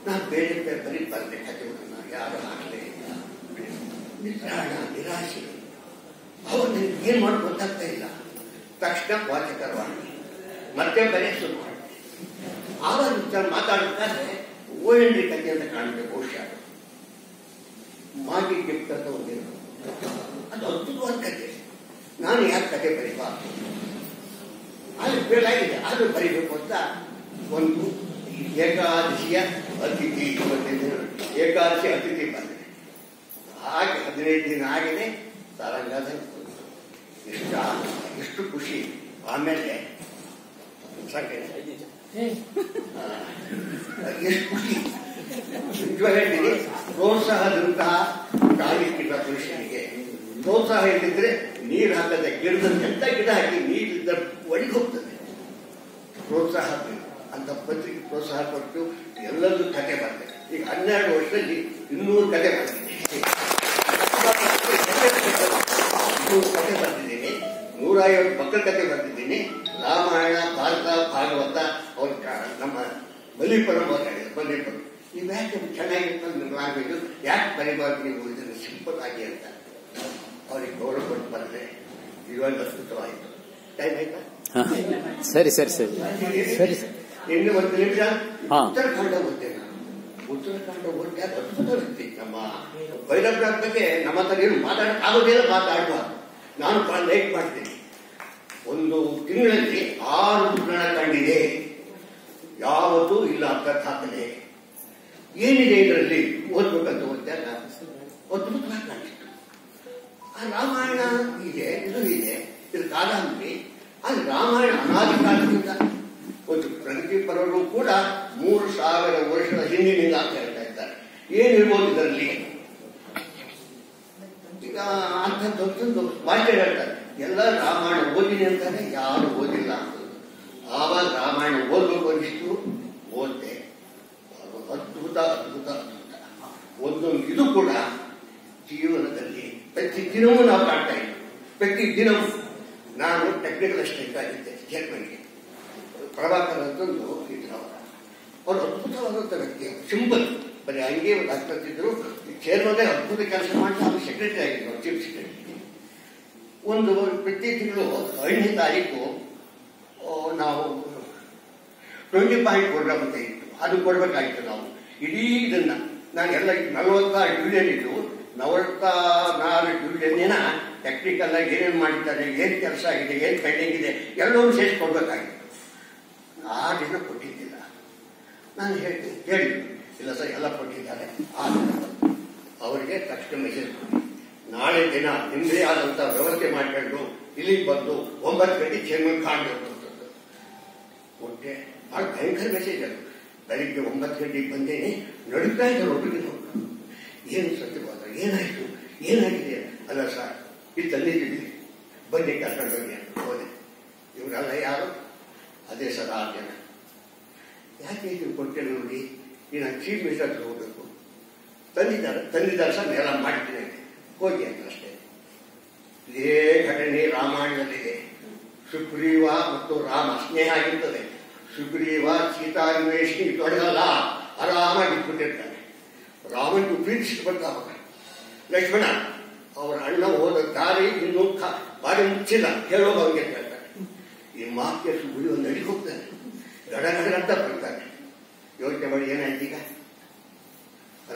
ನಾನು ಬೇರೆ ಪೇಪರಿಗೆ ಬಂದೆ. ಕಥೆಗಳನ್ನು ಯಾರು ಹಾಕಲೇ ಇಲ್ಲ. ನಿಸ್ರಾಣ, ನಿರಾಶೆ. ಅವ್ರು ನನಗೆ ಏನ್ ಮಾಡಿ ಗೊತ್ತಾಗ್ತಾ ಇಲ್ಲ. ತಕ್ಷಣ ವಾಚಕರವಾಣಿ ಮತ್ತೆ ಬರೀ ಶುರು ಮಾಡಿದೆ. ಆವಾಗ ಮಾತಾಡ್ಬೇಕಾದ್ರೆ OND ಕಥೆ ಅಂತ ಕಾಣಬೇಕು. ಬಹುಶಃ ಮಾಗಿ ಗಿಫ್ಟ್ ಅಂತ ಒಂದೇನು, ಅದು ಅದ್ಭುತವಾದ ಕಥೆ. ನಾನು ಯಾಕೆ ಕಥೆ ಬರೀಬಾರ್ದು? ಅದು ಫೇಲ್ ಆಗಿದೆ. ಆದ್ರೂ ಬರೀಬೇಕು ಅಂತ ಒಂದು ಏಕಾದಶಿಯ ಅತಿಥಿ, 25 ದಿನ ಏಕಾದಶಿ ಅತಿಥಿ ಬಂದಿದೆ. ಹಾಗೆ 15 ದಿನ ಆಗಿದೆ. ಸಾರಂಗಾದ ಎಷ್ಟು ಖುಷಿ. ಆಮೇಲೆ ಎಷ್ಟು ಖುಷಿ ನಿಜ ಹೇಳ್ತೀನಿ. ಪ್ರೋತ್ಸಾಹದಂತಹ ಕಾಲಿಕ್ಕಿದ್ದ ಪುರುಷನಿಗೆ ಪ್ರೋತ್ಸಾಹ ಇದ್ದಿದ್ರೆ ನೀರು ಹಾಕದೆ ಗಿಡದ ಎಂತ ಗಿಡ ಹಾಕಿ ನೀರಿದ್ದ ಒಳಗೆ ಹೋಗ್ತದೆ. ಪ್ರೋತ್ಸಾಹ ಅಂತ ಪತ್ರಿಕೆ ಪ್ರೋತ್ಸಾಹ ಕೊಟ್ಟು ಎಲ್ಲದೂ ಕತೆ ಬರ್ತದೆ. ಈಗ 12 ವರ್ಷದಲ್ಲಿ 200 ಕತೆ ಬರ್ತೀನಿ. 200 ಕತೆ ಬರ್ತಿದ್ದೀನಿ, 150 ಮಕ್ಕಳ ಕತೆ ಬರ್ತಿದ್ದೀನಿ. ರಾಮಾಯಣ, ಭಾರತ, ಭಾಗವತ ಅವ್ರ ನಮ್ಮ ಬಲಿಪುರ ಬಲಿಪುರ ಇವ್ಯಾಕೆ ಚೆನ್ನಾಗಿರ್ತದೆ ನಿಮ್ಮ ಲ್ಯಾಂಗ್ವೇಜು, ಯಾಕೆ ಬರಿಬಾರ್ದು ನೀವು ಇದನ್ನು ಸಿಂಪಲ್ ಆಗಿ ಅಂತ ಅವ್ರಿಗೆ ಗೌರವ ಕೊಟ್ಟು ಬಂದ್ರೆ ಇದೊಂದು ಅದ್ಭುತವಾಯಿತು. ಟೈಮ್ ಆಯ್ತಾ? ಸರಿ ಸರಿ ಸರಿ ಸರಿ ಇನ್ನು 1 ನಿಮಿಷ. ಉತ್ತರಾಖಂಡ ಓದ್ತೇನೆ ನಾನು. ಉತ್ತರಾಖಂಡ ಓದಿ ಅದು ಅದ್ಭುತ ವ್ಯಕ್ತಿ. ನಮ್ಮ ಭೈರವನಾಥ್ ಬಗ್ಗೆ ನಮ್ಮ ಹತ್ರ ಏನು ಮಾತಾಡೋಕ್ಕಾಗೋದಿಲ್ಲ, ಮಾತಾಡಬಾರ್ದು. ನಾನು ಲೈಕ್ ಮಾಡ್ತೀನಿ. 1 ತಿಂಗಳಲ್ಲಿ 6 ಮುದ್ರಣ ಕಂಡಿದೆ, ಯಾವತ್ತೂ ಇಲ್ಲ ಅಂತ ದಾಖಲೆ. ಏನಿದೆ ಇದರಲ್ಲಿ ಓದ್ಬೇಕಂತ ಓದಿದಾಗ ಅದ್ಭುತವಾಗಿ ಕಾಣಿಸ್ತು. ಆ ರಾಮಾಯಣ ಇದೆ, ಇದು ಇದೆ, ಇದು ಕಾದಂಬರಿ. ಅದು ರಾಮಾಯಣ ಅನಾದಿ ಕಾಲದಿಂದ ಒಂದು ಪ್ರಗತಿಪರರು ಕೂಡ 3000 ವರ್ಷದ ಹಿಂದಿನಿಂದ ಅಂತ ಹೇಳ್ತಾ ಇದ್ದಾರೆ. ಏನಿರ್ಬೋದು ಇದರಲ್ಲಿ? ಈಗ ಅಂಥದ್ದೊಂದು ವಾಕ್ಯ ಹೇಳ್ತಾರೆ, ಎಲ್ಲ ರಾಮಾಯಣ ಓದಿನಿ ಅಂತಾನೆ, ಯಾರು ಓದಿಲ್ಲ ಅಂತ. ಆವಾಗ ರಾಮಾಯಣ ಓದ್ಬೇಕು ಅನಿಸ್ತು, ಓದ್ದೆ. ಅದ್ಭುತ ಅದ್ಭುತ ಅದ್ಭುತ. ಒಂದೊಂದು ಇದು ಕೂಡ ಜೀವನದಲ್ಲಿ ಪ್ರತಿ ದಿನವೂ ನಾವು ಕಾಣ್ತಾ ಇದ್ದೀವಿ. ಪ್ರತಿ ದಿನವೂ ನಾನು ಟೆಕ್ನಿಕಲ್ ಅಸಿಸ್ಟೆಂಟ್ ಆಗಿದ್ದೆ ಜರ್ಮನಿಗೆ. ಪ್ರಭಾಕರ್ ಅಂತಂದು ಇದ್ರು. ಅವರು ಅದ್ಭುತವಾದಂಥ ವ್ಯಕ್ತಿ, ಸಿಂಪಲ್, ಬರೀ ಹಂಗೆ ಒಂದು ಆಗ್ತಿದ್ರು. ಚೇರ್ಮನ್ನೇ ಅದ್ಭುತ ಕೆಲಸ ಮಾಡಿ ಅವರು ಸೆಕ್ರೆಟರಿ ಆಗಿದ್ರು, ಚೀಫ್ ಸೆಕ್ರೆಟರಿ. ಒಂದು ಪ್ರತಿ ತಿಂಗಳು 5ನೇ ತಾರೀಕು ನಾವು 20 ಪಾಯಿಂಟ್ ಪ್ರೋಗ್ರಾಮ್ ಅಂತ ಇತ್ತು, ಅದು ಕೊಡ್ಬೇಕಾಗಿತ್ತು. ನಾವು ಇಡೀ ಇದನ್ನ ನಾನು ಎಲ್ಲ 46 ಡಿವಿಷನ್ ಇದ್ದು 44 ಡಿವಿಷನ್ ಟೆಕ್ನಿಕಲ್ ಆಗಿ ಏನೇನು ಮಾಡಿದ್ದಾರೆ, ಏನ್ ಕೆಲಸ ಆಗಿದೆ, ಏನ್ ಪೆಂಡಿಂಗ್ ಇದೆ, ಎಲ್ಲವೂ ಸೇರಿಸಿ ಕೊಡ್ಬೇಕಾಗಿತ್ತು. 6 ದಿನ ಕೊಟ್ಟಿದ್ದಿಲ್ಲ. ನಾನು ಹೇಳಿದ್ದು ಇಲ್ಲ ಸರ್ ಎಲ್ಲ ಕೊಟ್ಟಿದ್ದಾರೆ. ಅವರಿಗೆ ತಕ್ಷಣ ಮೆಸೇಜ್ ಕೊಡಿ, ನಾಳೆ ದಿನ ನಿಮ್ಮದೇ ಆದಂತ ವ್ಯವಸ್ಥೆ ಮಾಡ್ಕೊಂಡು ಇಲ್ಲಿಗೆ ಬಂದು 9 ಗಂಟೆ ಚೇರ್ಮನ್ ಕಾಣಬೇಕು ಅಂತದ್ದು ಕೊಟ್ಟೆ. ಭಾಳ ಭಯಂಕರ ಮೆಸೇಜ್ ಅದು. ಬೆಳಿಗ್ಗೆ 9 ಗಂಟೆಗೆ ಬಂದೇನೆ, ನಡುತ್ತಾ ಇದ್ದಾರೆ ಒಬ್ಬರಿಗೆ. ಏನು ಸತ್ಯವಾದ, ಏನಾಯ್ತು, ಏನಾಗಿದೆ? ಅಲ್ಲ ಸರ್ ಇಲ್ಲಿ ತಂದಿದ್ದೀವಿ, ಬನ್ನಿ ಕರ್ಕೊಂಡು ಬನ್ನಿ ಅಂತ ಹೋದೆ. ಇವರೆಲ್ಲ ಯಾರು? ಅದೇ ಸರ್ 6 ಜನ. ಯಾಕೆ ಇದು ಕೊಟ್ಟೆ ನೋಡಿ, ಈ ನಾನು ಚೀಫ್ ಮಿನಿಸ್ಟರ್ ಹತ್ರ ಹೋಗ್ಬೇಕು. ತಂದಿದ್ದಾರೆ ಸರ್, ಎಲ್ಲ ಮಾಡ್ತೀನಿ ಹೋಗಿ ಅಂತ ಅಷ್ಟೇ. ಇದೇ ಘಟನೆ ರಾಮಾಯಣದಲ್ಲಿದೆ. ಸುಗ್ರೀವ ಮತ್ತು ರಾಮ ಸ್ನೇಹ ಆಗಿರ್ತದೆ. ಸುಗ್ರೀವ ಸೀತಾನ್ವೇಷಣಿ ತೊಡಗಲ್ಲ, ಆರಾಮಾಗಿ ಬಿಟ್ಟಿರ್ತಾನೆ. ರಾಮನಿಗೂ ಪ್ರೀತಿಸಿ ಬರ್ತಾವಾಗ. ಲಕ್ಷ್ಮಣ ಅವರ ಅಣ್ಣ ಹೋದ ದಾರಿ ಇನ್ನೂ ಬಾರಿ ಮುಚ್ಚಿಲ್ಲ, ಹೇಳೋದು ಅವ್ರಿಗೆ ಕೇಳ್ತಾರೆ. ಈ ಮಾತಿಗೆ ಸುಗ್ರೀವ ನಡಿ ಹೋಗ್ತಾನೆ, ಗಡಗಡಂತ ಬರ್ತಾನೆ. ಯೋಚನೆ ಮಾಡಿ ಏನಾಯ್ತು ಈಗ?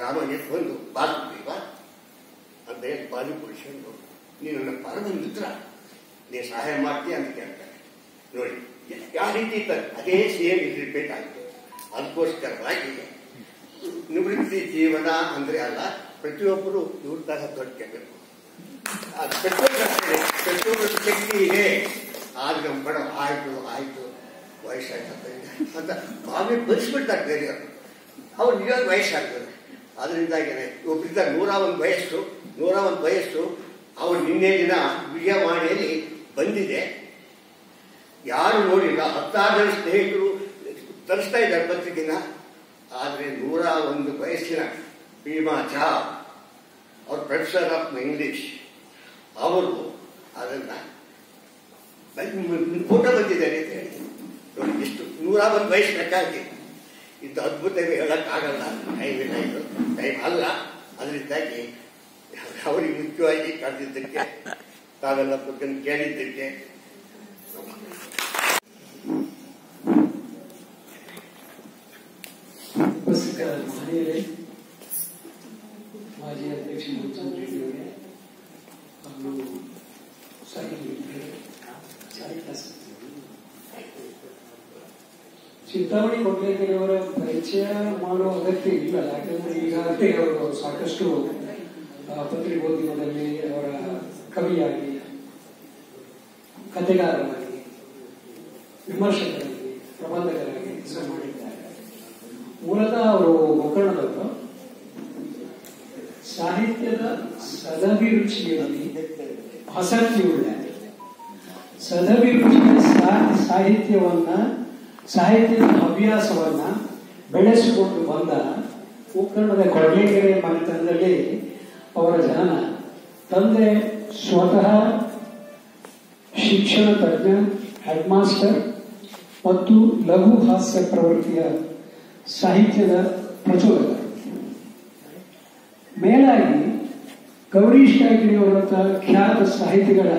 ರಾಮನಿಗೆ ಒಂದು ಬಾಸುಗ್ರೀವ ಅಂತ ಬಾಲಿ ಪುರುಷನು, ನೀನು ನನ್ನ ಪರಮ ಮಿತ್ರ, ನೀನು ಸಹಾಯ ಮಾಡ್ತೀಯ ಅಂತ ಕೇಳ್ತಾರೆ. ನೋಡಿ ಯಾವ ರೀತಿ ಇರ್ತಾರೆ, ಅದೇ ಸೇಮ್ ಇದು ರಿಪೀಟ್ ಆಗುತ್ತೆ. ಅದಕ್ಕೋಸ್ಕರವಾಗಿ ನಿವೃತ್ತಿ ಜೀವನ ಅಂದ್ರೆ ಅಲ್ಲ, ಪ್ರತಿಯೊಬ್ಬರು ಇವ್ರ ತರ ದೊಡ್ಡಬೇಕು. ಪ್ರತಿಯೊಬ್ಬರ ಶಕ್ತಿ ಇದೆ. ಆದ್ರೆ ಬಡ ಆಯ್ತು ವಯಸ್ಸಾಗ್ತದೆ ಅಂತ ಭಾವನೆ ಬರಿಸ್ಬಿಡ್ತಾರೆ ಬೇರೆಯವರು. ಅವ್ರು ನಿಜವಾಗಿ ವಯಸ್ಸಾಗ್ತದೆ. ಅದರಿಂದಾಗಿ ಒಬ್ಬರಿದ್ದಾರೆ 101 ವಯಸ್ಸು. ಅವ್ರು ನಿನ್ನೆ ದಿನ ವಿಜಯವಾಣಿಯಲ್ಲಿ ಬಂದಿದೆ, ಯಾರು ನೋಡಿಲ್ಲ. 16 ಜನ ಸ್ನೇಹಿತರು ತರಿಸ್ತಾ ಇದ್ದಾರೆ ಪತ್ರಿಕೆನ. ಆದರೆ 101 ವಯಸ್ಸಿನ ಭೀಮಾ ಝಾ, ಅವ್ರ ಪ್ರೊಫೆಸರ್ ಆಫ್ ಇಂಗ್ಲಿಷ್, ಅವರು ಅದನ್ನ ಫೋಟೋ ಬಂದಿದ್ದಾರೆ ಅಂತ ಹೇಳಿ ನೋಡಿ. ಎಷ್ಟು 101 ವಯಸ್ಸು ಲೆಕ್ಕಾಗಿ ಇದು ಅದ್ಭುತವೇ ಹೇಳಕ್ಕಾಗಲ್ಲ. ಟೈಮ್ ಅಲ್ಲ. ಅದರಿಂದಾಗಿ ಅವರಿಗೆ ಮುಖ್ಯವಾಗಿ ಕರೆದಿದ್ದಕ್ಕೆ, ತಾವೆಲ್ಲ ಕುತ್ಕೊಂಡು ಕೇಳಿದ್ದಕ್ಕೆ ಉಪಸ್ಥಿತ ಮಹಿಳೆ ಮಾಜಿ ಅಧ್ಯಕ್ಷ ಮುಖ್ಯಮಂತ್ರಿಯವರಿಗೆ ಹಾಗೂ ಚಿಂತಾಮಣಿ ಕೊಡ್ಲೇಕರವರ ಪರಿಚಯ ಮಾಡುವ ಅಗತ್ಯ ಇಲ್ಲ. ಯಾಕಂದ್ರೆ ಈಗಾಗಲೇ ಅವರು ಸಾಕಷ್ಟು ಪತ್ರಿಕೋದ್ಯಮದಲ್ಲಿ ಅವರ ಕವಿಯಾಗಿ, ಕಥೆಗಾರರಾಗಿ, ವಿಮರ್ಶಕರಾಗಿ, ಪ್ರಬಂಧಕರಾಗಿ ಹೆಸರು ಮಾಡಿದ್ದಾರೆ. ಮೂಲತಃ ಅವರು ಗೋಕರ್ಣದವರು. ಸಾಹಿತ್ಯದ ಸದಭಿರುಚಿಯಲ್ಲಿ ಆಸಕ್ತಿಯುಳ್ಳ, ಸದಭಿರುಚಿಯ ಸಾಹಿತ್ಯದ ಹವ್ಯಾಸವನ್ನ ಬೆಳೆಸಿಕೊಂಡು ಬಂದ ಗೋಕರ್ಣದ ಕೊಡ್ಲೇಕೆರೆ ಮನೆತನದಲ್ಲಿ ಅವರ ಜನನ. ತಂದೆ ಸ್ವತಃ ಶಿಕ್ಷಣ ತಜ್ಞ, ಹೆಡ್ ಮಾಸ್ಟರ್ ಮತ್ತು ಲಘು ಹಾಸ್ಯ ಪ್ರವೃತ್ತಿಯ ಸಾಹಿತ್ಯದ ಪ್ರಚೋದಕ. ಮೇಲಾಗಿ ಗೌರೀಶ್ ಕಾಯ್ಕಿಣಿಯವರಂಥ ಖ್ಯಾತ ಸಾಹಿತಿಗಳ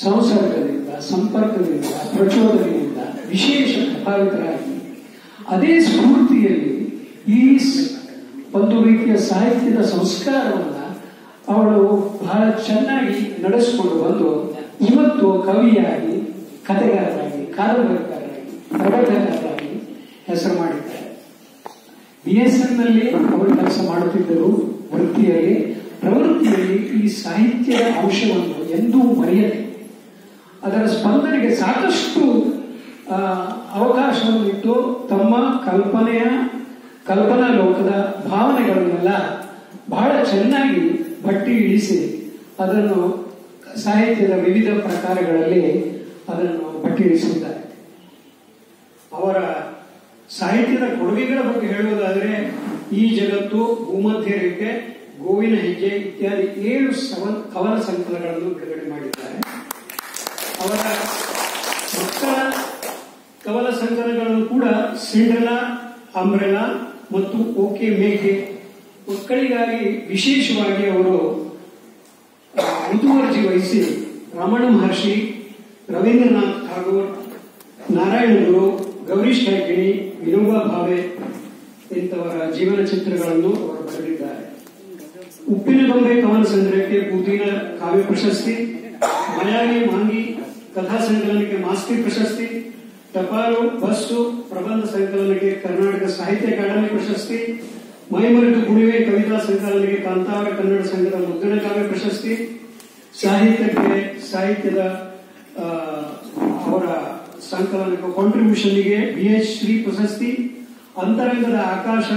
ಸಂಸರ್ಗದಿಂದ, ಸಂಪರ್ಕದಿಂದ, ಪ್ರಚೋದನೆಯಿಂದ ವಿಶೇಷ ಪ್ರಭಾವಿತರಾಗಿ ಅದೇ ಸ್ಫೂರ್ತಿಯಲ್ಲಿ ಈ ಒಂದು ರೀತಿಯ ಸಾಹಿತ್ಯದ ಸಂಸ್ಕಾರವನ್ನ ಅವಳು ಬಹಳ ಚೆನ್ನಾಗಿ ನಡೆಸಿಕೊಂಡು ಬಂದು ಇವತ್ತು ಕವಿಯಾಗಿ, ಕಥೆಗಾರರಾಗಿ, ಕಾದಂಬರಿಕಾರರಾಗಿ, ಪ್ರಬಂಧಕಾರರಾಗಿ ಹೆಸರು ಮಾಡಿದ್ದಾರೆ. BSN ನಲ್ಲಿ ಅವರು ಕೆಲಸ ಮಾಡುತ್ತಿದ್ದರು. ವೃತ್ತಿಯಲ್ಲಿ, ಪ್ರವೃತ್ತಿಯಲ್ಲಿ ಈ ಸಾಹಿತ್ಯದ ಅಂಶವನ್ನು ಎಂದೂ ಮರೆಯದೆ ಅದರ ಸ್ಪಂದನೆಗೆ ಸಾಕಷ್ಟು ಅವಕಾಶವನ್ನಿಟ್ಟು ತಮ್ಮ ಕಲ್ಪನಾ ಲೋಕದ ಭಾವನೆಗಳನ್ನೆಲ್ಲ ಬಹಳ ಚೆನ್ನಾಗಿ ಭಟ್ಟಿ ಇಳಿಸಿ ಅದನ್ನು ಸಾಹಿತ್ಯದ ವಿವಿಧ ಪ್ರಕಾರಗಳಲ್ಲಿ ಅದನ್ನು ಭಟ್ಟಿ ಇಳಿಸಿದ್ದಾರೆ. ಅವರ ಸಾಹಿತ್ಯದ ಕೊಡುಗೆಗಳ ಬಗ್ಗೆ ಹೇಳುವುದಾದರೆ ಈ ಜಗತ್ತು, ಭೂಮಧ್ಯ ರೇಖೆ, ಗೋವಿನ ಹೆಜ್ಜೆ ಇತ್ಯಾದಿ 7 ಕವನ ಸಂಕಲನಗಳನ್ನು ಬಿಡುಗಡೆ ಮಾಡಿದ್ದಾರೆ. ಅವರ ಮಕ್ಕಳ ಕವನ ಸಂಕಲನಗಳನ್ನು ಕೂಡ ಸಿಂಡ್ರೆಲಾ, ಅಂಬ್ರೆಲಾ ಮತ್ತು ಓಕೆ ಮೇಕೆ ಮಕ್ಕಳಿಗಾಗಿ ವಿಶೇಷವಾಗಿ ಅವರು ಮುತುವರ್ಜಿ ವಹಿಸಿ ರಮಣ ಮಹರ್ಷಿ, ರವೀಂದ್ರನಾಥ್ ಠಾಗೋರ್, ನಾರಾಯಣ ಗುರು, ಗೌರೀಶ್ ಕಾಯ್ಕಿಣಿ, ವಿನೋಬಾ ಭಾವೆ ಇಂಥವರ ಜೀವನ ಚಿತ್ರಗಳನ್ನು ಅವರು ಬರೆದಿದ್ದಾರೆ. ಉಪ್ಪಿನ ಗೊಂಬೆ ಕವನ ಸಂಗ್ರಹಕ್ಕೆ ಪುದೀನ ಕಾವ್ಯ ಪ್ರಶಸ್ತಿ, ಮಯಾಗಿ ಮಾಂಗಿ ಕಥಾ ಸಂಕಲನಕ್ಕೆ ಮಾಸ್ತಿ ಪ್ರಶಸ್ತಿ, ಟಪಾಲು ಬಸ್ಸು ಪ್ರಬಂಧ ಸಂಕಲನಕ್ಕೆ ಕರ್ನಾಟಕ ಸಾಹಿತ್ಯ ಅಕಾಡೆಮಿ ಪ್ರಶಸ್ತಿ, ಮೈಮರೆತು ಕುಣಿವೆ ಕವಿತಾ ಸಂಕಲನಕ್ಕೆ ಕಾಂತಾವರ ಕನ್ನಡ ಸಂಘದ ಮುದ್ರಣ ಕಾವ್ಯ ಪ್ರಶಸ್ತಿ, ಸಾಹಿತ್ಯದ ಅವರ ಸಂಕಲನಕ್ಕೆ ಕಾಂಟ್ರಿಬ್ಯೂಷನ್ಗೆ BH ಶ್ರೀ ಪ್ರಶಸ್ತಿ, ಅಂತರಂಗದ ಆಕಾಶ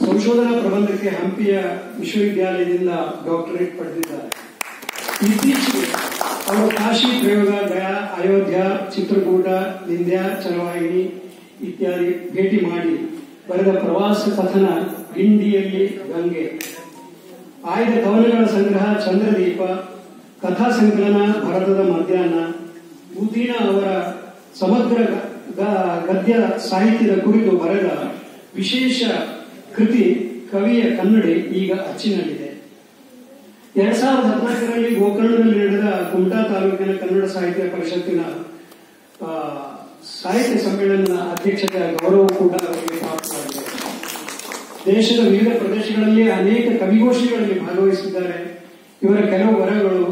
ಸಂಶೋಧನಾ ಪ್ರಬಂಧಕ್ಕೆ ಹಂಪಿಯ ವಿಶ್ವವಿದ್ಯಾಲಯದಿಂದ ಡಾಕ್ಟರೇಟ್ ಪಡೆದಿದ್ದಾರೆ. ಇತ್ತೀಚೆಗೆ ಅವರು ಕಾಶಿ, ಪ್ರಯೋಗ, ಗಯಾ, ಅಯೋಧ್ಯ, ಚಿತ್ರಕೂಟ, ವಿಂಧ್ಯ, ಚಲವಾಹಿನಿ ಇತ್ಯಾದಿ ಭೇಟಿ ಮಾಡಿ ಬರೆದ ಪ್ರವಾಸ ಕಥನ ಇಂಡಿಯಲ್ಲಿ ಗಂಗೆ, ಆಯ್ದ ಕವನಗಳ ಸಂಗ್ರಹ ಚಂದ್ರದೀಪ, ಕಥಾ ಸಂಕಲನ ಭರತದ ಮಧ್ಯಾಹ್ನ, ಪುದೀನ ಅವರ ಸಮಗ್ರ ಗದ್ಯ ಸಾಹಿತ್ಯದ ಕುರಿತು ಬರೆದ ವಿಶೇಷ ಕೃತಿ ಕವಿಯ ಕನ್ನಡಿ ಈಗ ಅಚ್ಚಿನಲ್ಲಿದೆ. 2014ರಲ್ಲಿ ಗೋಕರ್ಣದಲ್ಲಿ ನಡೆದ ಕುಮಟಾ ತಾಲೂಕಿನ ಕನ್ನಡ ಸಾಹಿತ್ಯ ಪರಿಷತ್ತಿನ ಸಾಹಿತ್ಯ ಸಮ್ಮೇಳನದ ಅಧ್ಯಕ್ಷತೆಯ ಗೌರವ ಕೂಡ ಅವರಿಗೆ ಪ್ರಾಪ್ತವಾಗಿದೆ. ದೇಶದ ವಿವಿಧ ಪ್ರದೇಶಗಳಲ್ಲಿ ಅನೇಕ ಕವಿಗೋಷ್ಠಿಗಳಲ್ಲಿ ಭಾಗವಹಿಸಿದ್ದಾರೆ. ಇವರ ಕೆಲವು ವರಗಳು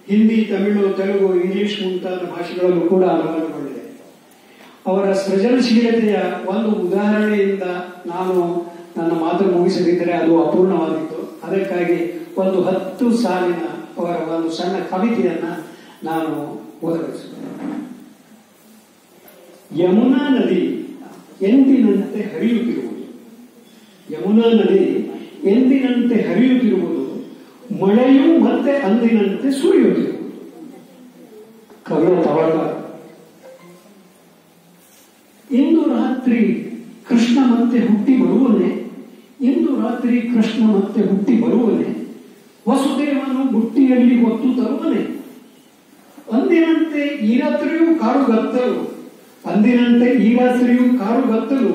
ಹಿಂದಿ, ತಮಿಳು, ತೆಲುಗು, ಇಂಗ್ಲಿಷ್ ಮುಂತಾದ ಭಾಷೆಗಳಲ್ಲೂ ಕೂಡ ಅನುವಾದಗೊಂಡಿದೆ. ಅವರ ಸೃಜನಶೀಲತೆಯ ಒಂದು ಉದಾಹರಣೆಯಿಂದ ನಾನು ನನ್ನ ಮಾತು ಮುಗಿಸದಿದ್ದರೆ ಅದು ಅಪೂರ್ಣವಾಗಿತ್ತು. ಅದಕ್ಕಾಗಿ ಒಂದು 10 ಸಾಲಿನ ಅವರ ಒಂದು ಸಣ್ಣ ಕವಿತೆಯನ್ನ ನಾನು ಓದಬಯಸುತ್ತೇನೆ. ಯಮುನಾ ನದಿ ಎಂದಿನಂತೆ ಹರಿಯುತ್ತಿರುವುದು, ಯಮುನಾ ನದಿ ಎಂದಿನಂತೆ ಹರಿಯುತ್ತಿರುವುದು, ಮಳೆಯೂ ಮತ್ತೆ ಅಂದಿನಂತೆ ಸುರಿಯುತ್ತಿರುವುದು. ಕವಿಯ ತವಳ. ಇಂದು ರಾತ್ರಿ ಕೃಷ್ಣ ಮತ್ತೆ ಹುಟ್ಟಿ ಬರುವನೆ, ಇಂದು ರಾತ್ರಿ ಕೃಷ್ಣ ಮತ್ತೆ ಹುಟ್ಟಿ ಬರುವನೆ, ವಸುದೇವನು ಬುಟ್ಟಿಯಲ್ಲಿ ಹೊತ್ತು ತರುವನೆ. ಅಂದಿನಂತೆ ಈ ರಾತ್ರಿಯೂ ಕಾರುಗತ್ತಲು, ಅಂದಿನಂತೆ ಈ ರಾತ್ರಿಯೂ ಕಾರುಗತ್ತಲು,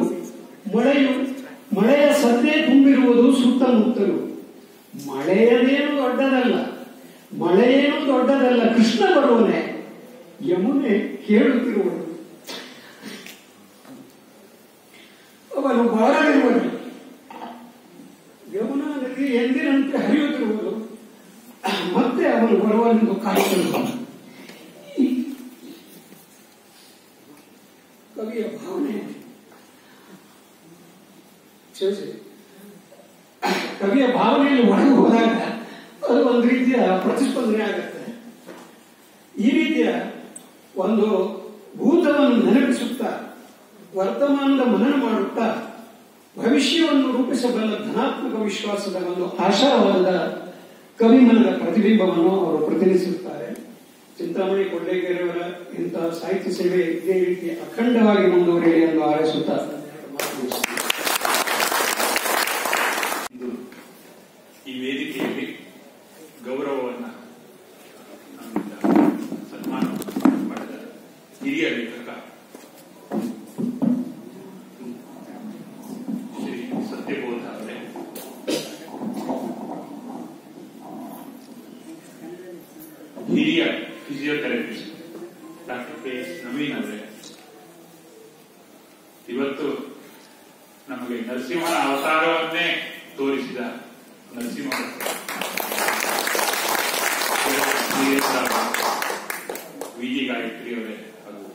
ಮಳೆಯ ಸದ್ದೆ ತುಂಬಿರುವುದು ಸುತ್ತಮುತ್ತಲು. ಮಳೆಯದೇನು ದೊಡ್ಡದಲ್ಲ, ಮಳೆಯೇನು ದೊಡ್ಡದಲ್ಲ, ಕೃಷ್ಣ ಬರುವನೆ, ಯಮುನೆ ಕೇಳುತ್ತಿರುವನು, ಅವನು ಬಾರಲಿರುವನು. ಯಮುನಾ ನದಿ ಎಂದಿನಂತೆ ಹರಿಯುತ್ತಿರುವುದು, ಮತ್ತೆ ಅವನು ಬರುವನೆಂದು ಕಾಯುತ್ತಿರುವನು. ಕವಿಯ ಭಾವನೆ. ಕವಿಯ ಭಾವನೆಯಲ್ಲಿ ಒಳಗೆ ಹೋದಾಗ ಅದು ಒಂದು ರೀತಿಯ ಪ್ರತಿಸ್ಪಂದನೆ ಆಗುತ್ತೆ. ಈ ರೀತಿಯ ಒಂದು ಭೂತವನ್ನು ನೆನಪಿಸುತ್ತಾ ವರ್ತಮಾನದ ಮನನ ಮಾಡುತ್ತಾ ಭವಿಷ್ಯವನ್ನು ರೂಪಿಸಬಲ್ಲ ಧನಾತ್ಮಕ ವಿಶ್ವಾಸದ ಒಂದು ಆಶಾವಾದದ ಕವಿಮನದ ಪ್ರತಿಬಿಂಬವನ್ನು ಅವರು ಪ್ರತಿನಿಧಿಸುತ್ತಾರೆ. ಚಿಂತಾಮಣಿ ಕೊಡ್ಲೇಕೆರೆಯವರ ಇಂತಹ ಸಾಹಿತ್ಯ ಸೇವೆ ಇದೇ ರೀತಿ ಅಖಂಡವಾಗಿ ಮುಂದುವರಿಯಲಿ ಎಂದು ಹಾರೈಸುತ್ತಾ ಈ ವೇದಿಕೆಯಲ್ಲಿ ಗೌರವವನ್ನ ಸನ್ಮಾನ ಮಾಡಿದ ಹಿರಿಯ ಲೇಖಕ ಶ್ರೀ ಸತ್ಯಬೋಧ ಅವರೇ, ಹಿರಿಯ ಫಿಸಿಯೋಥೆರಪಿಸ್ಟ್ ಡಾಕ್ಟರ್ ಕೆ.ಎಸ್. ನವೀನ್ ಅವರೇ, ಇವತ್ತು ನಮಗೆ ನರಸಿಂಹನ ಅವತಾರವನ್ನೇ ತೋರಿಸಿದ ನರಸಿಂಹ ವಿಜಿ ಗಾಯತ್ರಿ ಅವರೇ ಹಾಗೂ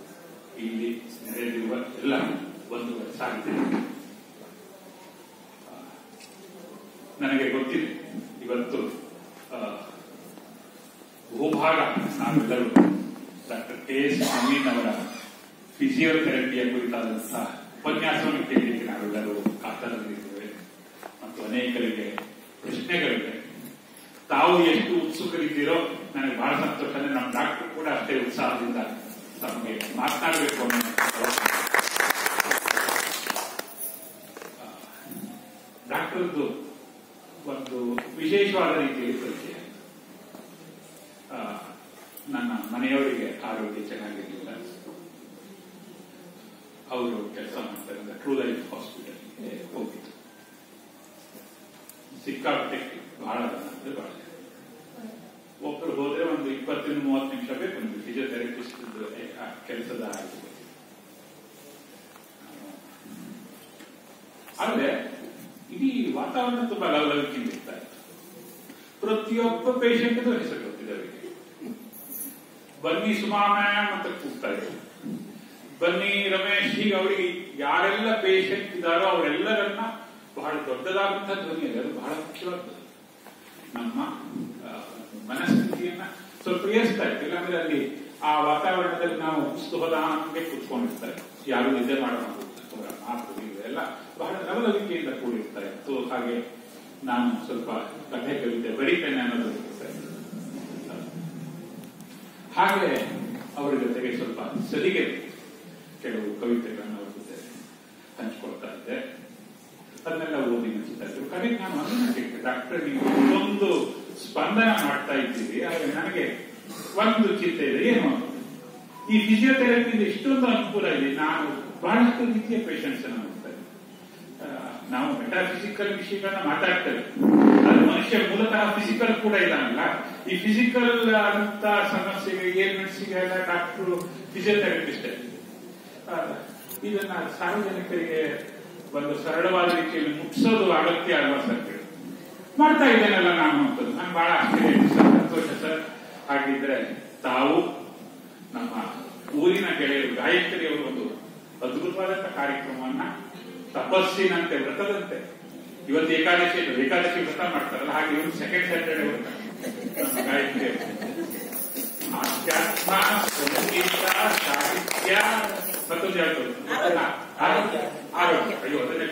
ಇಲ್ಲಿ ನೆರೆದಿರುವ ಎಲ್ಲ ಬಂಧುಗಳ ಸಾಹಿತ್ಯ, ನನಗೆ ಗೊತ್ತಿದೆ ಇವತ್ತು ಭೂಭಾಗ ನಾವೆಲ್ಲರೂ ಡಾಕ್ಟರ್ ಕೆ.ಎಸ್. ನವೀನ್ ಅವರ ಫಿಸಿಯೋಥೆರಪಿಯ ಕುರಿತಾದಂತಹ ಉಪನ್ಯಾಸವನ್ನು ಕೇಳಲಿಕ್ಕೆ ನಾವೆಲ್ಲರೂ ಕಾತರಲ್ಲಿದ್ದೇವೆ ಮತ್ತು ಅನೇಕರಿಗೆ ಪ್ರಶ್ನೆಗಳಿವೆ. ತಾವು ಎಷ್ಟು ಉತ್ಸುಕರಿದ್ದೀರೋ ನನಗೆ ಬಹಳ ಸಂತೋಷ. ನಮ್ಮ ಡಾಕ್ಟರ್ ಕೂಡ ಅಷ್ಟೇ ಉತ್ಸಾಹದಿಂದ ತಮಗೆ ಮಾತನಾಡಬೇಕು ಅನ್ನೋ ಡಾಕ್ಟರ್ದು ಒಂದು ವಿಶೇಷವಾದ ರೀತಿಯಲ್ಲಿ ಪರಿಚಯ. ನನ್ನ ಮನೆಯವರಿಗೆ ಆರೋಗ್ಯ ಚೆನ್ನಾಗಿರಲಿಲ್ಲ. ಅವರು ಕೆಲಸ ಮಾಡ್ತಾರೆ ಟ್ರೂ ಲೈಫ್ ಹಾಸ್ಪಿಟಲ್ಗೆ ಹೋಗಿದ್ರು. ಸಿಕ್ಕಾಪಟ್ಟೆ ಬಹಳ ಬಹಳ ಒಬ್ಬರು ಹೋದ್ರೆ ಒಂದು 20-30 ನಿಮಿಷ ಬೇಕು ನಿಮಗೆ ಫಿಸಿಯೋಥೆರಪಿಸ್ಟ್ ಕೆಲಸದ ಆಯ್ತು. ಆದ್ರೆ ಇಡೀ ವಾತಾವರಣ ತುಂಬಾ ಲವಲವಿಕೆಯಿಂದ ಇರ್ತಾ ಇತ್ತು. ಪ್ರತಿಯೊಬ್ಬ ಪೇಷಂಟ್ಗೂ ಹೆಸರು ಗೊತ್ತಿದೆ ಅವರಿಗೆ. ಬನ್ನಿ ಸುಮಾಮಯ ಅಂತ ಕೂಗ್ತಾ ಇದ್ರು, ಬನ್ನಿ ರಮೇಶ್, ಹೀಗೆ ಅವರಿಗೆ ಯಾರೆಲ್ಲ ಪೇಷಂಟ್ ಇದ್ದಾರೋ ಅವರೆಲ್ಲರನ್ನ ಬಹಳ ದೊಡ್ಡದಾದಂತಹ ಧ್ವನಿಯಲ್ಲಿ, ಅದು ಬಹಳ ಮುಖ್ಯವಾದ ನಮ್ಮ ಮನಸ್ಥಿತಿಯನ್ನ ಸ್ವಲ್ಪ ಏರಿಸ್ತಾ ಇತ್ತು. ಇಲ್ಲಾಂದ್ರೆ ಅಲ್ಲಿ ಆ ವಾತಾವರಣದಲ್ಲಿ ನಾವು ಸುಹದಾನಕ್ಕೆ ಕೂತ್ಕೊಂಡಿರ್ತಾರೆ, ಯಾರು ನಿದ್ದೆ ಮಾಡೋಣ ಅವರ ಮಾತು ಎಲ್ಲ ಬಹಳ ಲವಲವಿಕೆಯಿಂದ ಕೂಡಿರ್ತಾ ಇತ್ತು. ಹಾಗೆ ನಾನು ಸ್ವಲ್ಪ ಕಥೆ ಕವಿತೆ ಬರೀತೇನೆ ಅನ್ನೋದು ಹಾಗೆ ಅವರ ಜೊತೆಗೆ ಸ್ವಲ್ಪ ಸಲಿಗೆ ಕೆಲವು ಕವಿತೆಗಳನ್ನು ಅವ್ರ ಜೊತೆ ಹಂಚಿಕೊಳ್ತಾ ಇದ್ದೆ. ಅದನ್ನೆಲ್ಲ ಓದಿ ಹಂಚ್ತಾ ಇದ್ರು. ಕಡೆಗೆ ನಾನು ಅದನ್ನ ಕೇಳ್ತೆ, ಡಾಕ್ಟರ್ ನೀವು ಒಂದು ಸ್ಪಂದನ ಮಾಡ್ತಾ ಇದ್ದೀರಿ, ಆದ್ರೆ ನನಗೆ ಒಂದು ಚಿಂತೆ ಇದೆ. ಏನು, ಈ ಫಿಸಿಯೋಥೆರಪಿಯಿಂದ ಇಷ್ಟೊಂದು ಅನುಕೂಲ ಇದೆ. ನಾನು ಬಹಳಷ್ಟು ರೀತಿಯ ಪೇಷಂಟ್ಸ್ ಅನ್ನು ನೋಡ್ತಾ ಇದ್ದೆ. ನಾವು ಮೆಟಾಫಿಸಿಕಲ್ ವಿಷಯಗಳನ್ನ ಮಾತಾಡ್ತೇವೆ, ಆದ್ರೆ ಮನುಷ್ಯ ಮೂಲತಃ ಫಿಸಿಕಲ್ ಕೂಡ ಇದ್ದಾನಲ್ಲ. ಈ ಫಿಸಿಕಲ್ ಅಂತ ಸಮಸ್ಯೆಗೆ ಏರ್ಮೆಂಟ್ಸಿಗೆಲ್ಲ ಡಾಕ್ಟರ್ ಫಿಸಿಯೋಥೆರಪಿಸ್ಟ್. ಇದನ್ನ ಸಾರ್ವಜನಿಕರಿಗೆ ಒಂದು ಸರಳವಾದ ರೀತಿಯಲ್ಲಿ ಮುಟ್ಟಿಸೋದು ಅಗತ್ಯ ಅಲ್ವಾ ಸರ್? ಮಾಡ್ತಾ ಇದ್ದೇನಲ್ಲ ನಾನು ಅಂತದ್ದು ನಾನು ಬಹಳ ಆಶ್ಚರ್ಯ ಇದೆ ಸರ್, ಸಂತೋಷ ಸರ್. ಹಾಗಿದ್ರೆ ತಾವು ನಮ್ಮ ಊರಿನ ಗೆಳೆಯರು ಗಾಯತ್ರಿ ಅವರು ಒಂದು ಅದ್ಭುತವಾದಂತಹ ಕಾರ್ಯಕ್ರಮವನ್ನ ತಪಸ್ಸಿನಂತೆ ವ್ರತದಂತೆ, ಇವತ್ತು ಏಕಾದಶಿ ವ್ರತ ಮಾಡ್ತಾರಲ್ಲ, ಹಾಗೆ ಇವರು ಸೆಕೆಂಡ್ ಸ್ಯಾಟರ್ಡೆ ವ್ರತ ನಮ್ಮ ಗಾಯತ್ರಿ ಆಧ್ಯಾತ್ಮ, ಸಂಗೀತ, ಸಾಹಿತ್ಯ ಮತ್ತೊಂದು ಹೇಳ್ತಾರೆ ಆರೋಗ್ಯ. ಅಯ್ಯೋ ಅದನ್ನೇ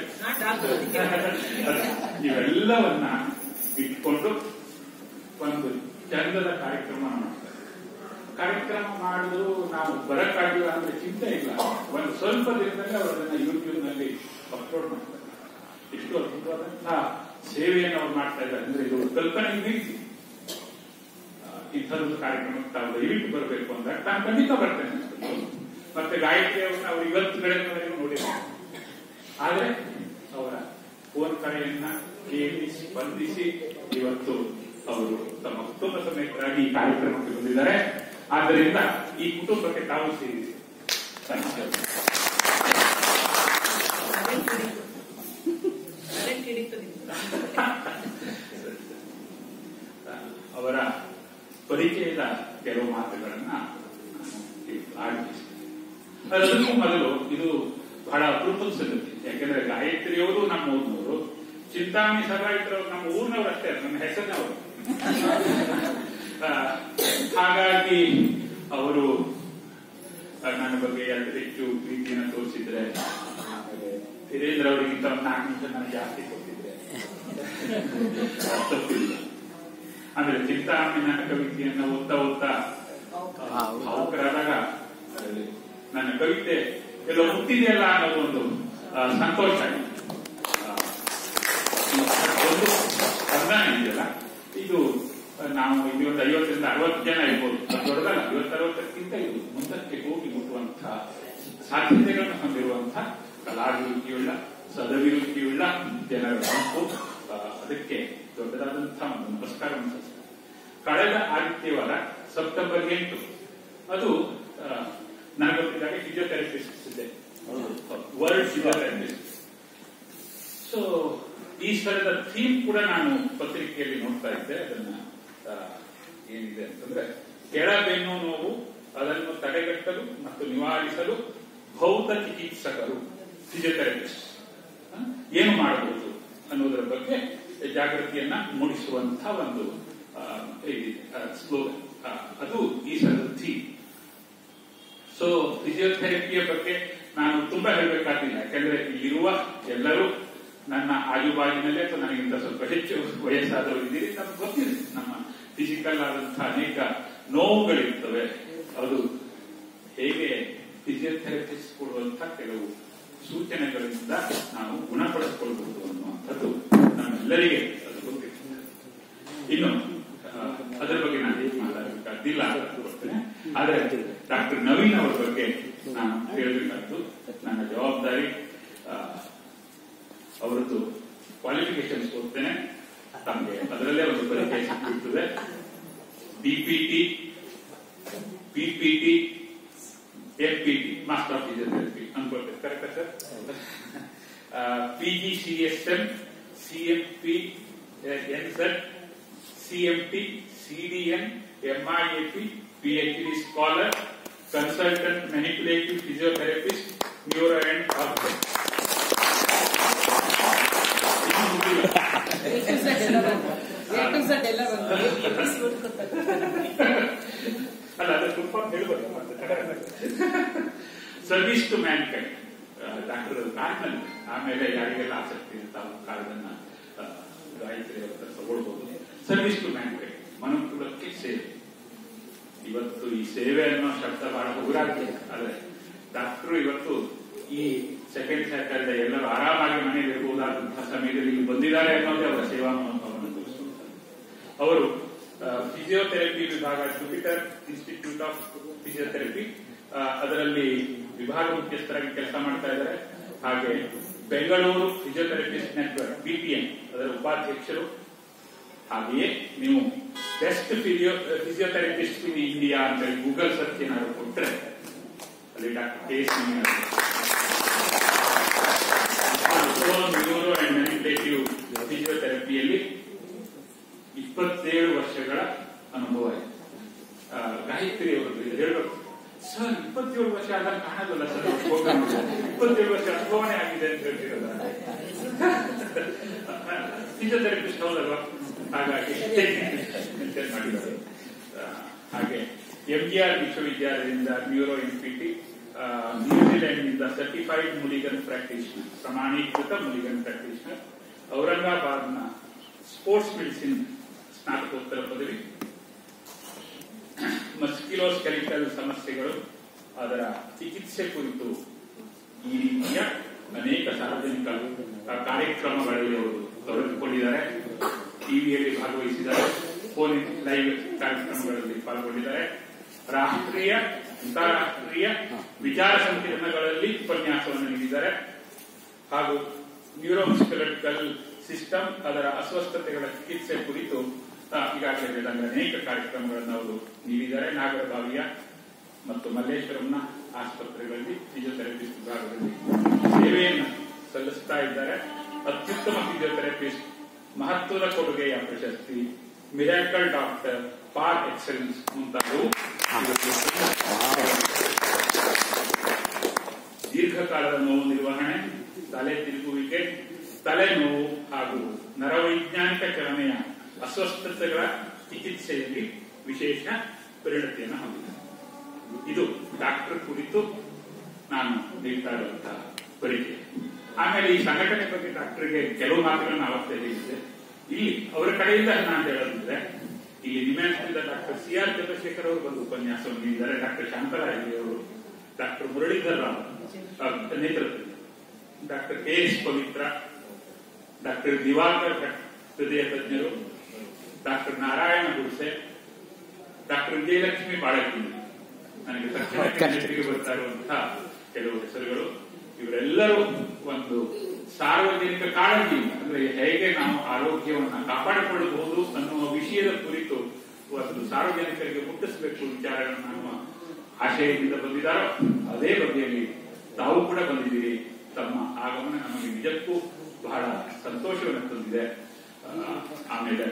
ಇವೆಲ್ಲವನ್ನ ಇಟ್ಕೊಂಡು ಒಂದು ಚಂದದ ಕಾರ್ಯಕ್ರಮ ಮಾಡ್ತಾರೆ. ಕಾರ್ಯಕ್ರಮ ಮಾಡಿದ್ರು ನಾವು ಬರಕ್ಕಾಗಿಲ್ಲ ಅಂದ್ರೆ ಚಿಂತೆ ಇಲ್ಲ, ಒಂದು ಸ್ವಲ್ಪ ದಿನದಲ್ಲಿ ಅವರು ಅದನ್ನ ಯೂಟ್ಯೂಬ್ ನಲ್ಲಿ ಅಪ್ಲೋಡ್ ಮಾಡ್ತಾರೆ. ಇಷ್ಟು ಅದ್ಭುತವಾದಂತಹ ಸೇವೆಯನ್ನು ಅವ್ರು ಮಾಡ್ತಾ ಇದ್ದಾರೆ. ಅಂದ್ರೆ ಇದು ಕಲ್ಪನೆ ರೀತಿ ಇಂಥದ್ದು ಕಾರ್ಯಕ್ರಮಕ್ಕೆ ತಾವು ದಯವಿಟ್ಟು ಬರಬೇಕು ಅಂದಾಗ ನಾನು ಖಂಡಿತ ಬರ್ತೇನೆ. ಮತ್ತೆ ಗಾಯತ್ರಿ ಅವ್ರನ್ನ ಅವ್ರು ಇವತ್ತುಗಳವರೆಗೂ ನೋಡಿದ್ದಾರೆ. ಆದ್ರೆ ಅವರ ಫೋನ್ ಕರೆಯನ್ನ ಕೇಳಿ ಸ್ಪಂದಿಸಿ ಇವತ್ತು ಅವರು ತಮ್ಮ ಕುಟುಂಬ ಸಮೇತರಾಗಿ ಈ ಕಾರ್ಯಕ್ರಮಕ್ಕೆ ಬಂದಿದ್ದಾರೆ. ಆದ್ದರಿಂದ ಈ ಕುಟುಂಬಕ್ಕೆ ತಾವು ಸೇರಿಸಿ ಅವರ ಪರಿಚಯದ ಕೆಲವು ಮಾತುಗಳನ್ನ ಆರಂಭಿಸಿದೆ. ಅದಕ್ಕೂ ಮೊದಲು ಇದು ಬಹಳ ಅಪರೂಪದ ಸಂಗತಿ. ಯಾಕೆಂದ್ರೆ ಗಾಯತ್ರಿಯವರು ನಮ್ಮ ಊರಿನವರು, ಚಿಂತಾಮಣಿ ಸಭಾಯಿತರವರು ನಮ್ಮ ಊರಿನವರು ಅಷ್ಟೇ, ನನ್ನ ಹೆಸರಿನವರು. ಹಾಗಾಗಿ ಅವರು ನನ್ನ ಬಗ್ಗೆ ಎರಡು ಹೆಚ್ಚು ಪ್ರೀತಿಯನ್ನು ತೋರಿಸಿದ್ರೆ, ಆಮೇಲೆ ವೀರೇಂದ್ರ ಅವರಿಗಿಂತ 4 ನಿಮಿಷ ನನಗೆ ಜಾಸ್ತಿ ಕೊಟ್ಟಿದ್ರೆ ತಪ್ಪಿಲ್ಲ. ಆಮೇಲೆ ಚಿಂತಾಮಣಿ ನನ್ನ ಕವಿತೆಯನ್ನು ಓದ್ತಾ ಭಾವುಕರಾದಾಗ ನನ್ನ ಕವಿತೆ ಎಲ್ಲ ಮುಟ್ಟಿದೆಯಲ್ಲ ಅನ್ನೋದು ಒಂದು ಸಂತೋಷ. ಒಂದು ಸ್ಪಂದನ ಇದೆಯಲ್ಲ, ಇದು ನಾವು ಇಲ್ಲಿ ಒಂದು 50ರಿಂದ 60 ಜನ ಇರ್ಬೋದು, ದೊಡ್ಡದಲ್ಲ, 50-60ಕ್ಕಿಂತ ಇದು ಮುಂದಕ್ಕೆ ಹೋಗಿ ಮುಟ್ಟುವಂತಹ ಸಾಧ್ಯತೆಗಳನ್ನು ಹೊಂದಿರುವಂತಹ ಕಲಾಭಿರುಚಿಯುಳ್ಳ, ಸದಭಿರುಚಿಯುಳ್ಳ ಜನರ ಗುಂಪು. ಅದಕ್ಕೆ ದೊಡ್ಡದಾದಂತಹ ಒಂದು ನಮಸ್ಕಾರವನ್ನು ಸಲ್ಲಿಸ್ತೇನೆ. ಕಳೆದ ಆದಿತ್ಯವಾರ ಸೆಪ್ಟೆಂಬರ್ 8 ಅದು ನನಗೆ ಗೊತ್ತಿದ್ದಾಗ ಫಿಸಿಯೋಥೆರಪಿಸ್ಟ್ ಇದೆ, ವರ್ಲ್ಡ್ ಫಿಸಿಯೋಥೆರಪಿಸ್ಟ್. ಸೊ ಈ ಸಲದ ಥೀಮ್ ಕೂಡ ನಾನು ಪತ್ರಿಕೆಯಲ್ಲಿ ನೋಡ್ತಾ ಇದ್ದೆ. ಅದನ್ನ ಏನಿದೆ ಅಂತಂದ್ರೆ, ಕೆಳಬೆನ್ನು ನೋವು ಅದನ್ನು ತಡೆಗಟ್ಟಲು ಮತ್ತು ನಿವಾರಿಸಲು ಭೌತ ಚಿಕಿತ್ಸಕರು, ಫಿಸಿಯೋಥೆರಪಿಸ್ಟ್ ಏನು ಮಾಡಬಹುದು ಅನ್ನೋದರ ಬಗ್ಗೆ ಜಾಗೃತಿಯನ್ನ ಮೂಡಿಸುವಂತಹ ಒಂದು ಸ್ಲೋಗನ್. ಅದು ಈ ಸಲದ ಥೀಮ್. ಸೊ ಫಿಸಿಯೋಥೆರಪಿಯ ಬಗ್ಗೆ ನಾನು ತುಂಬಾ ಹೇಳಬೇಕಾಗಿಲ್ಲ, ಯಾಕಂದ್ರೆ ಇಲ್ಲಿರುವ ಎಲ್ಲರೂ ನನ್ನ ಆಜುಬಾಜಿನಲ್ಲೇ ಅಥವಾ ನನಗಿಂತ ಸ್ವಲ್ಪ ಹೆಚ್ಚು ವಯಸ್ಸಾದವರು ಇದ್ದೀರಿ. ನಮ್ಗೆ ಗೊತ್ತಿದೆ ನಮ್ಮ ಫಿಸಿಕಲ್ ಆದಂತಹ ಅನೇಕ ನೋವುಗಳಿರ್ತವೆ. ಅದು ಹೇಗೆ ಫಿಸಿಯೋಥೆರಪಿಸ್ಟ್ ಕೊಡುವಂತಹ ಕೆಲವು ಸೂಚನೆಗಳಿಂದ ನಾವು ಗುಣಪಡಿಸಿಕೊಳ್ಳಬಹುದು ಅನ್ನುವಂಥದ್ದು ನಮ್ಮೆಲ್ಲರಿಗೆ ಅದು ಗೊತ್ತಿರ್ತದೆ. ಇನ್ನು ಅದರ ಬಗ್ಗೆ ನಾನು ಮಾತಾಡಬೇಕಾದಿಲ್ಲ ಅಂತ ಕೊಡ್ತೇನೆ. ಆದರೆ ಡಾಕ್ಟರ್ ನವೀನ್ ಅವರ ಬಗ್ಗೆ ನಾನು ಹೇಳಬೇಕಾದ್ದು ನನ್ನ ಜವಾಬ್ದಾರಿ. ಅವರದ್ದು ಕ್ವಾಲಿಫಿಕೇಶನ್ಸ್ ಓದ್ತೇನೆ, ತಮಗೆ ಅದರಲ್ಲೇ ಒಂದು ಪರಿಚಯ ಸಿಗ್ತಿರ್ತದೆ. DPT, PPT, FPT, master of physiotherapy ಅನ್ಕೊಳ್ತೇನೆ, ಕರೆಕ್ಟಾ sir? PGCSM, CMP, NSET, CMT, CDN, MIAP, PhD scholar, consultant manipulative physiotherapist, neuro and ortho. ಅಲ್ಲ, ಅದು ಸ್ವಲ್ಪ ಹೇಳ್ಬೋದು. ಸರ್ವಿಸ್ ಟು ಮ್ಯಾನ್ಕೈಂಡ್, ಡಾಕ್ಟರ್ ಕಾರ್ಡ್ನಲ್ಲಿ ಆಮೇಲೆ ಯಾರಿಗೆಲ್ಲ ಆಸಕ್ತಿ ಇರ್ತಾವ ಕಾರ್ಡನ್ನ ಗಾಯತ್ರಿ ಅವರ ತಗೊಳ್ಬಹುದು. ಸರ್ವಿಸ್ ಟು ಮ್ಯಾನ್ಕೈಂಡ್, ಮನುಕುಲಕ್ಕೆ ಸೇವೆ. ಇವತ್ತು ಈ ಸೇವೆ ಅನ್ನೋ ಶಬ್ದ ಬಹಳ ಉಗುರಾಗ್ತದೆ, ಆದರೆ ಡಾಕ್ಟರ್ ಇವತ್ತು ಈ ಸೆಕೆಂಡ್ ಸ್ಯಾಟರ್ಡೆ ಎಲ್ಲರೂ ಆರಾಮಾಗಿ ಮನೆಯಲ್ಲಿ ಇರಬಹುದಾದಂತಹ ಸಮಯದಲ್ಲಿ ಇಲ್ಲಿ ಬಂದಿದ್ದಾರೆ ಅನ್ನೋದೇ ಅವರ ಸೇವಾ ಮನೋಭಾವವನ್ನು ತೋರಿಸುತ್ತಾರೆ. ಅವರು ಫಿಸಿಯೋಥೆರಪಿ ವಿಭಾಗ, ಜುಪಿಟರ್ ಇನ್ಸ್ಟಿಟ್ಯೂಟ್ ಆಫ್ ಫಿಸಿಯೋಥೆರಪಿ, ಅದರಲ್ಲಿ ವಿಭಾಗ ಮುಖ್ಯಸ್ಥರಾಗಿ ಕೆಲಸ ಮಾಡ್ತಾ ಇದ್ದಾರೆ. ಹಾಗೆ ಬೆಂಗಳೂರು ಫಿಸಿಯೋಥೆರಪಿಸ್ಟ್ ನೆಟ್ವರ್ಕ್, BPN, ಅದರ ಉಪಾಧ್ಯಕ್ಷರು. ಹಾಗೆಯೇ ನೀವು ಬೆಸ್ಟ್ ಫಿಸಿಯೋಥೆರಪಿಸ್ಟ್ ಇನ್ ಇಂಡಿಯಾ ಅಂತ ಗೂಗಲ್ ಸರ್ಚ್ ಏನಾದ್ರು ಕೊಟ್ಟರೆ ಅಲ್ಲಿ doctor KS neuro and manipulative ಫಿಸಿಯೋಥೆರಪಿಯಲ್ಲಿ 27 ವರ್ಷಗಳ ಅನುಭವ ಇದೆ. ಗಾಯತ್ರಿ ಅವರು ಹೇಳಬೇಕು, ಸರ್ 27 ವರ್ಷ ಆದ ಕಾಣೋದಲ್ಲ ಸರ್, 27 ವರ್ಷ ಅನುಭವನೇ ಆಗಿದೆ ಅಂತ ಹೇಳ್ತಿರಲ್ಲ, ಫಿಸಿಯೋಥೆರಪಿಸ್ಟ್ ಹೌದಲ್ವಾ? ಹಾಗಾಗಿ ಮೆನ್ಷನ್ ಮಾಡಿದ್ದಾರೆ. ಹಾಗೆ MGR ವಿಶ್ವವಿದ್ಯಾಲಯದಿಂದ ನ್ಯೂರೋ MPT, ನ್ಯೂಜಿಲೆಂಡ್ನಿಂದ ಸರ್ಟಿಫೈಡ್ ಮುಲಿಗನ್ ಪ್ರಾಕ್ಟೀಷನರ್, ಪ್ರಮಾಣೀಕೃತ ಮುಲಿಗನ್ ಪ್ರಾಕ್ಟೀಷನರ್, ಔರಂಗಾಬಾದ್ನ ಸ್ಪೋರ್ಟ್ಸ್ ಮೆಡಿಸಿನ್ ಸ್ನಾತಕೋತ್ತರ ಪದವಿ, ಮಸ್ಕ್ಯುಲೋಸ್ಕೆಲಿಟಲ್ ಸಮಸ್ಯೆಗಳು, ಅದರ ಚಿಕಿತ್ಸೆ ಕುರಿತು ಈ ರೀತಿಯ ಅನೇಕ ಸಾರ್ವಜನಿಕ ಕಾರ್ಯಕ್ರಮಗಳಲ್ಲಿ ಅವರು ತೊಡಗಿಕೊಂಡಿದ್ದಾರೆ. ಟಿವಿಯಲ್ಲಿ ಭಾಗವಹಿಸಿದ್ದಾರೆ, ಫೋನ್ ಲೈವ್ ಕಾರ್ಯಕ್ರಮಗಳಲ್ಲಿ ಪಾಲ್ಗೊಂಡಿದ್ದಾರೆ. ರಾಷ್ಟ್ರೀಯ, ಅಂತಾರಾಷ್ಟ್ರೀಯ ವಿಚಾರ ಸಂಕಿರಣಗಳಲ್ಲಿ ಉಪನ್ಯಾಸವನ್ನು ನೀಡಿದ್ದಾರೆ. ಹಾಗೂ ನ್ಯೂರೋಮಸ್ಕ್ಯುಲರ್ ಸಿಸ್ಟಮ್, ಅದರ ಅಸ್ವಸ್ಥತೆಗಳ ಚಿಕಿತ್ಸೆ ಕುರಿತು ಈಗಾಗಲೇ ಹೇಳಿದಂತೆ ಅನೇಕ ಕಾರ್ಯಕ್ರಮಗಳನ್ನು ಅವರು ನೀಡಿದ್ದಾರೆ. ನಾಗರಬಾವಿಯ ಮತ್ತು ಮಲ್ಲೇಶ್ವರಂನ ಆಸ್ಪತ್ರೆಗಳಲ್ಲಿ ಫಿಸಿಯೋಥೆರಪಿಸ್ಟ್ ವಿಭಾಗದಲ್ಲಿ ಸೇವೆಯನ್ನು ಸಲ್ಲಿಸ್ತಾ ಇದ್ದಾರೆ. ಅತ್ಯುತ್ತಮ ಫಿಸಿಯೋಥೆರಪಿಸ್ಟ್, ಮಹತ್ವದ ಕೊಡುಗೆಯ ಪ್ರಶಸ್ತಿ, ಮಿರಾಕಲ್ ಡಾಕ್ಟರ್, ಪಾರ್ ಎಕ್ಸಲೆನ್ಸ್ ಮುಂತಾದವು. ದೀರ್ಘಕಾಲದ ನೋವು ನಿರ್ವಹಣೆ, ತಲೆ ತಿರುಗುವಿಕೆ, ತಲೆನೋವು ಹಾಗೂ ನರವೈಜ್ಞಾನಿಕ ಚಲನೆಯ ಅಸ್ವಸ್ಥತೆಗಳ ಚಿಕಿತ್ಸೆಯಲ್ಲಿ ವಿಶೇಷ ಪರಿಣತಿಯನ್ನು ಹೊಂದಿದ್ದಾರೆ. ಇದು ಡಾಕ್ಟರ್ ಕುರಿತು ನಾನು ನೀಡ್ತಾ ಇರುವಂತಹ ಪರಿಚಯ. ಆಮೇಲೆ ಈ ಸಂಘಟನೆ ಬಗ್ಗೆ ಡಾಕ್ಟರ್ಗೆ ಕೆಲವು ಮಾತುಗಳನ್ನು ಅವತ್ತೇ ಹೇಳಿದ್ದೆ. ಇಲ್ಲಿ ಅವರ ಕಡೆಯಿಂದ ನಾನು ಹೇಳೋದಿದ್ರೆ, ಇಲ್ಲಿ ನಿಮ್ಮೆಂದ ಡಾಕ್ಟರ್ ಸಿ.ಆರ್. ಚಂದ್ರಶೇಖರ್ ಅವರು ಒಂದು ಉಪನ್ಯಾಸವನ್ನು ನೀಡಿದ್ದಾರೆ. ಡಾಕ್ಟರ್ ಶಾಂತರಾಜಿ ಅವರು, ಡಾಕ್ಟರ್ ಮುರಳೀಧರ್ ರಾವ್ ನೇತೃತ್ವದಲ್ಲಿ, ಡಾಕ್ಟರ್ ಕೆ.ಎಸ್. ಪವಿತ್ರ, ಡಾಕ್ಟರ್ ದಿವಾಕರ್ ಹೃದಯ ತಜ್ಞರು, ಡಾಕ್ಟರ್ ನಾರಾಯಣ ಗುಡ್ಸೆ, ಡಾಕ್ಟರ್ ವಿಜಯಲಕ್ಷ್ಮಿ ಬಾಳಕಿ, ನನಗೆ ತಕ್ಷಣ ಬರ್ತಾ ಇರುವಂತಹ ಕೆಲವು ಹೆಸರುಗಳು. ಇವರೆಲ್ಲರೂ ಒಂದು ಸಾರ್ವಜನಿಕ ಕಾಳಜಿ, ಅಂದ್ರೆ ಹೇಗೆ ನಾವು ಆರೋಗ್ಯವನ್ನು ಕಾಪಾಡಿಕೊಳ್ಳಬಹುದು ಅನ್ನುವ ವಿಷಯದ ಕುರಿತು ಒಂದು ಸಾರ್ವಜನಿಕರಿಗೆ ಮುಟ್ಟಿಸಬೇಕು ವಿಚಾರಗಳನ್ನು ನಮ್ಮ ಆಶಯದಿಂದ ಬಂದಿದ್ದಾರೋ ಅದೇ ಬಗೆಯಲ್ಲಿ ತಾವು ಕೂಡ ಬಂದಿದ್ದೀರಿ. ತಮ್ಮ ಆಗಮನ ನಮಗೆ ನಿಜಕ್ಕೂ ಬಹಳ ಸಂತೋಷವನ್ನು ತಂದಿದೆ. ಆಮೇಲೆ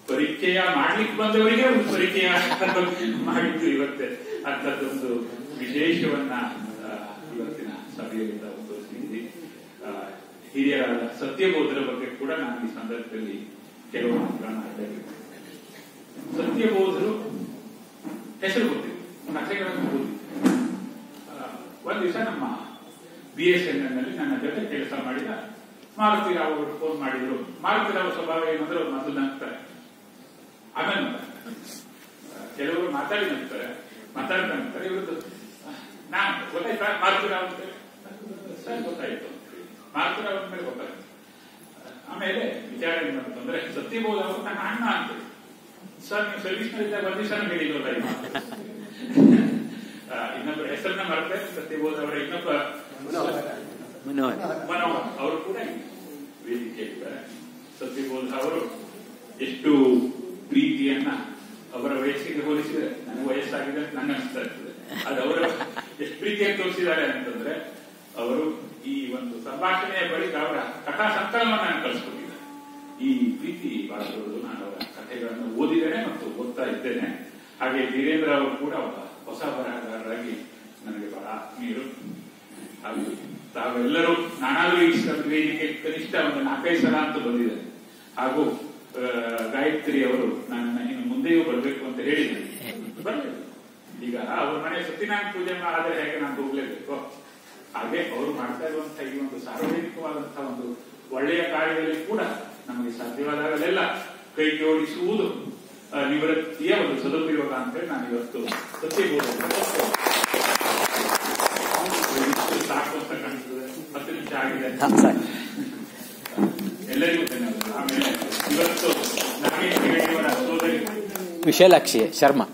ಪರಿಚಯ ಮಾಡ್ಲಿಕ್ಕೆ ಬಂದವರಿಗೆ ಒಂದು ಪರಿಚಯ ಮಾಡಿದ್ದು ಇವತ್ತೇ ಅಂಥದ್ದೊಂದು ವಿಶೇಷವನ್ನ ಇವತ್ತಿನ ಸಭೆಯಿಂದ ಮುಂದುವರಿಸಿದ್ದೀರಿ. ಹಿರಿಯರಾದ ಸತ್ಯಬೋಧರ ಬಗ್ಗೆ ಕೂಡ ನಾನು ಈ ಸಂದರ್ಭದಲ್ಲಿ ಕೆಲವು ಮಾತುಗಳನ್ನು ಆಡಬೇಕು. ಸತ್ಯಬೋಧರು ಹೆಸರು ಗೊತ್ತಿದೆ, ಕಥೆಗಳನ್ನು ಓದಿದೆ. ಒಂದ್ ದಿವಸ ನಮ್ಮ BSNL ನಲ್ಲಿ ನನ್ನ ಜೊತೆ ಕೆಲಸ ಮಾಡಿದ ಮಾರುತಿರಾವ್ ಅವರು ಫೋನ್ ಮಾಡಿದ್ರು. ಮಾರುತಿರಾವ್ ಸ್ವಭಾವ ಏನಂದ್ರೆ ಅವ್ರು ಮೊದಲು ನಗ್ತಾರೆ, ಆಮೇಲೆ ಕೆಲವರು ಮಾತಾಡಿ ನಗ್ತಾರೆ, ಮಾತಾಡ್ತಾ ನಗ್ತಾರೆ. ಇವ್ರದ್ದು ನಾನು ಗೊತ್ತಾಯ್ತಾ ಮಾರುತಿರಾವ್ ಅಂತ ಸರ್ ಗೊತ್ತಾಯ್ತು, ಮಾರುತಿರಾವ್ ಅಂದ್ಮೇಲೆ ಗೊತ್ತಾಯ್ತು. ಆಮೇಲೆ ವಿಚಾರ ಏನ್ ಮಾಡ್ತಂದ್ರೆ ಸತ್ಯಬೋಧ ಅವರು ನನ್ನ ಅಣ್ಣ ಅಂತ ಸರ್ ನೀವು ಸರ್ವಿಸ್ ನಲ್ಲಿದ್ದಾಗ ಒಂದು ದಿವಸ ಹೇಳಿದ್ರಲ್ಲ ಈ ಮಾತು. ಇನ್ನೊಬ್ಬರ ಹೆಸರನ್ನ ಮರೆತೆ ಸತ್ಯಬೋಧ ಅವರ ಇನ್ನೊಬ್ಬ ಮನೋಹರ್ ಅವರು ಕೂಡ ವೇದಿಕೆ ಇದ್ದಾರೆ. ಸತ್ಯಬೋಧ ಅವರು ಎಷ್ಟು ಪ್ರೀತಿಯನ್ನ ಅವರ ವಯಸ್ಸಿಗೆ ಹೋಲಿಸಿದರೆ, ನನಗೆ ವಯಸ್ಸಾಗಿದೆ ಅಂತ ನಂಗೆ ಅನಿಸ್ತಾ ಇರ್ತದೆ, ಅದು ಅವರ ಎಷ್ಟು ಪ್ರೀತಿಯನ್ನು ತೋರಿಸಿದ್ದಾರೆ ಅಂತಂದ್ರೆ ಅವರು ಈ ಒಂದು ಸಂಭಾಷಣೆಯ ಬಳಿಕ ಅವರ ಕಥಾ ಸಂಕಲನವನ್ನು ಕಳಿಸ್ಕೊಟ್ಟಿದ್ದಾರೆ. ಈ ಪ್ರೀತಿ ಬಹಳ ದೊಡ್ಡದು. ನಾನು ಅವರ ಕಥೆಗಳನ್ನು ಓದಿದ್ದೇನೆ ಮತ್ತು ಓದ್ತಾ ಇದ್ದೇನೆ. ಹಾಗೆ ವೀರೇಂದ್ರ ಅವರು ಕೂಡ ಒಬ್ಬ ಹೊಸ ಬರಹಗಾರರಾಗಿ ನನಗೆ ಬಹಳ ಆತ್ಮೀಯರು. ಹಾಗೂ ತಾವೆಲ್ಲರೂ ನಾನಾದ್ರೂ ಈ ವೇದಿಕೆ ಕನಿಷ್ಠ ಒಂದು 4-5 ಸಲ ಅಂತೂ ಬಂದಿದೆ. ಹಾಗೂ ಗಾಯತ್ರಿ ಅವರು ನನ್ನ ಇನ್ನು ಮುಂದೆಯೂ ಬರಬೇಕು ಅಂತ ಹೇಳಿದ್ದಾರೆ. ಬರಲಿಲ್ಲ. ಈಗ ಅವ್ರ ಮನೆ ಸತ್ಯನಾರಾಯಣ ಪೂಜೆ ಆದರೆ ಹೇಗೆ ನಾನು ಹೋಗ್ಲೇಬೇಕು, ಹಾಗೆ ಅವರು ಮಾಡ್ತಾ ಇರುವಂತಹ ಈ ಒಂದು ಸಾರ್ವಜನಿಕವಾದಂತಹ ಒಂದು ಒಳ್ಳೆಯ ಕಾರ್ಯದಲ್ಲಿ ಕೂಡ ನಮಗೆ ಸಾಧ್ಯವಾದಾಗಲೆಲ್ಲ ಕೈ ಜೋಡಿಸುವುದು ನಿವೃತ್ತಿಯ ಒಂದು ಸದುಪಯೋಗ ಅಂತೇಳಿ ನಾನು ಇವತ್ತು ಸತ್ಯಬೋಧ ಸಾಕು ಅಂತ ಕಾಣಿಸ್ತದೆ. 10 ನಿಮಿಷ ಆಗಿದೆ. ಎಲ್ಲರಿಗೂ ಧನ್ಯವಾದ. ಆಮೇಲೆ ಇವತ್ತು ನಾಗೇಶ್ವರ ಸೋದರಿ ವಿಶಾಲಾಕ್ಷಿ ಶರ್ಮಾ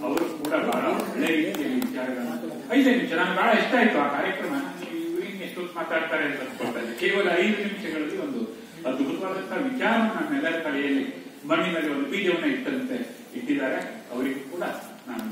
ಅವರು ಕೂಡ ಬಹಳ ಒಳ್ಳೆ ರೀತಿಯಲ್ಲಿ ವಿಚಾರಗಳನ್ನು 5 ನಿಮಿಷ ನನಗೆ ಬಹಳ ಇಷ್ಟ ಆಯ್ತು ಆ ಕಾರ್ಯಕ್ರಮ. ಇವ್ರಿಗೆ ಎಷ್ಟು ಮಾತಾಡ್ತಾರೆ ಅಂತ ಅನ್ಕೊಳ್ತಾ ಇದ್ದೆ. ಕೇವಲ 5 ನಿಮಿಷಗಳಲ್ಲಿ ಒಂದು ಅದ್ಭುತವಾದಂತಹ ವಿಚಾರ ನಮ್ಮೆಲ್ಲರ ಕಲೆಯಲ್ಲಿ ಮಣ್ಣಿನಲ್ಲಿ ಒಂದು ಬೀಜವನ್ನು ಇಟ್ಟಂತೆ ಇಟ್ಟಿದ್ದಾರೆ. ಅವರಿಗೂ ಕೂಡ ನಾನು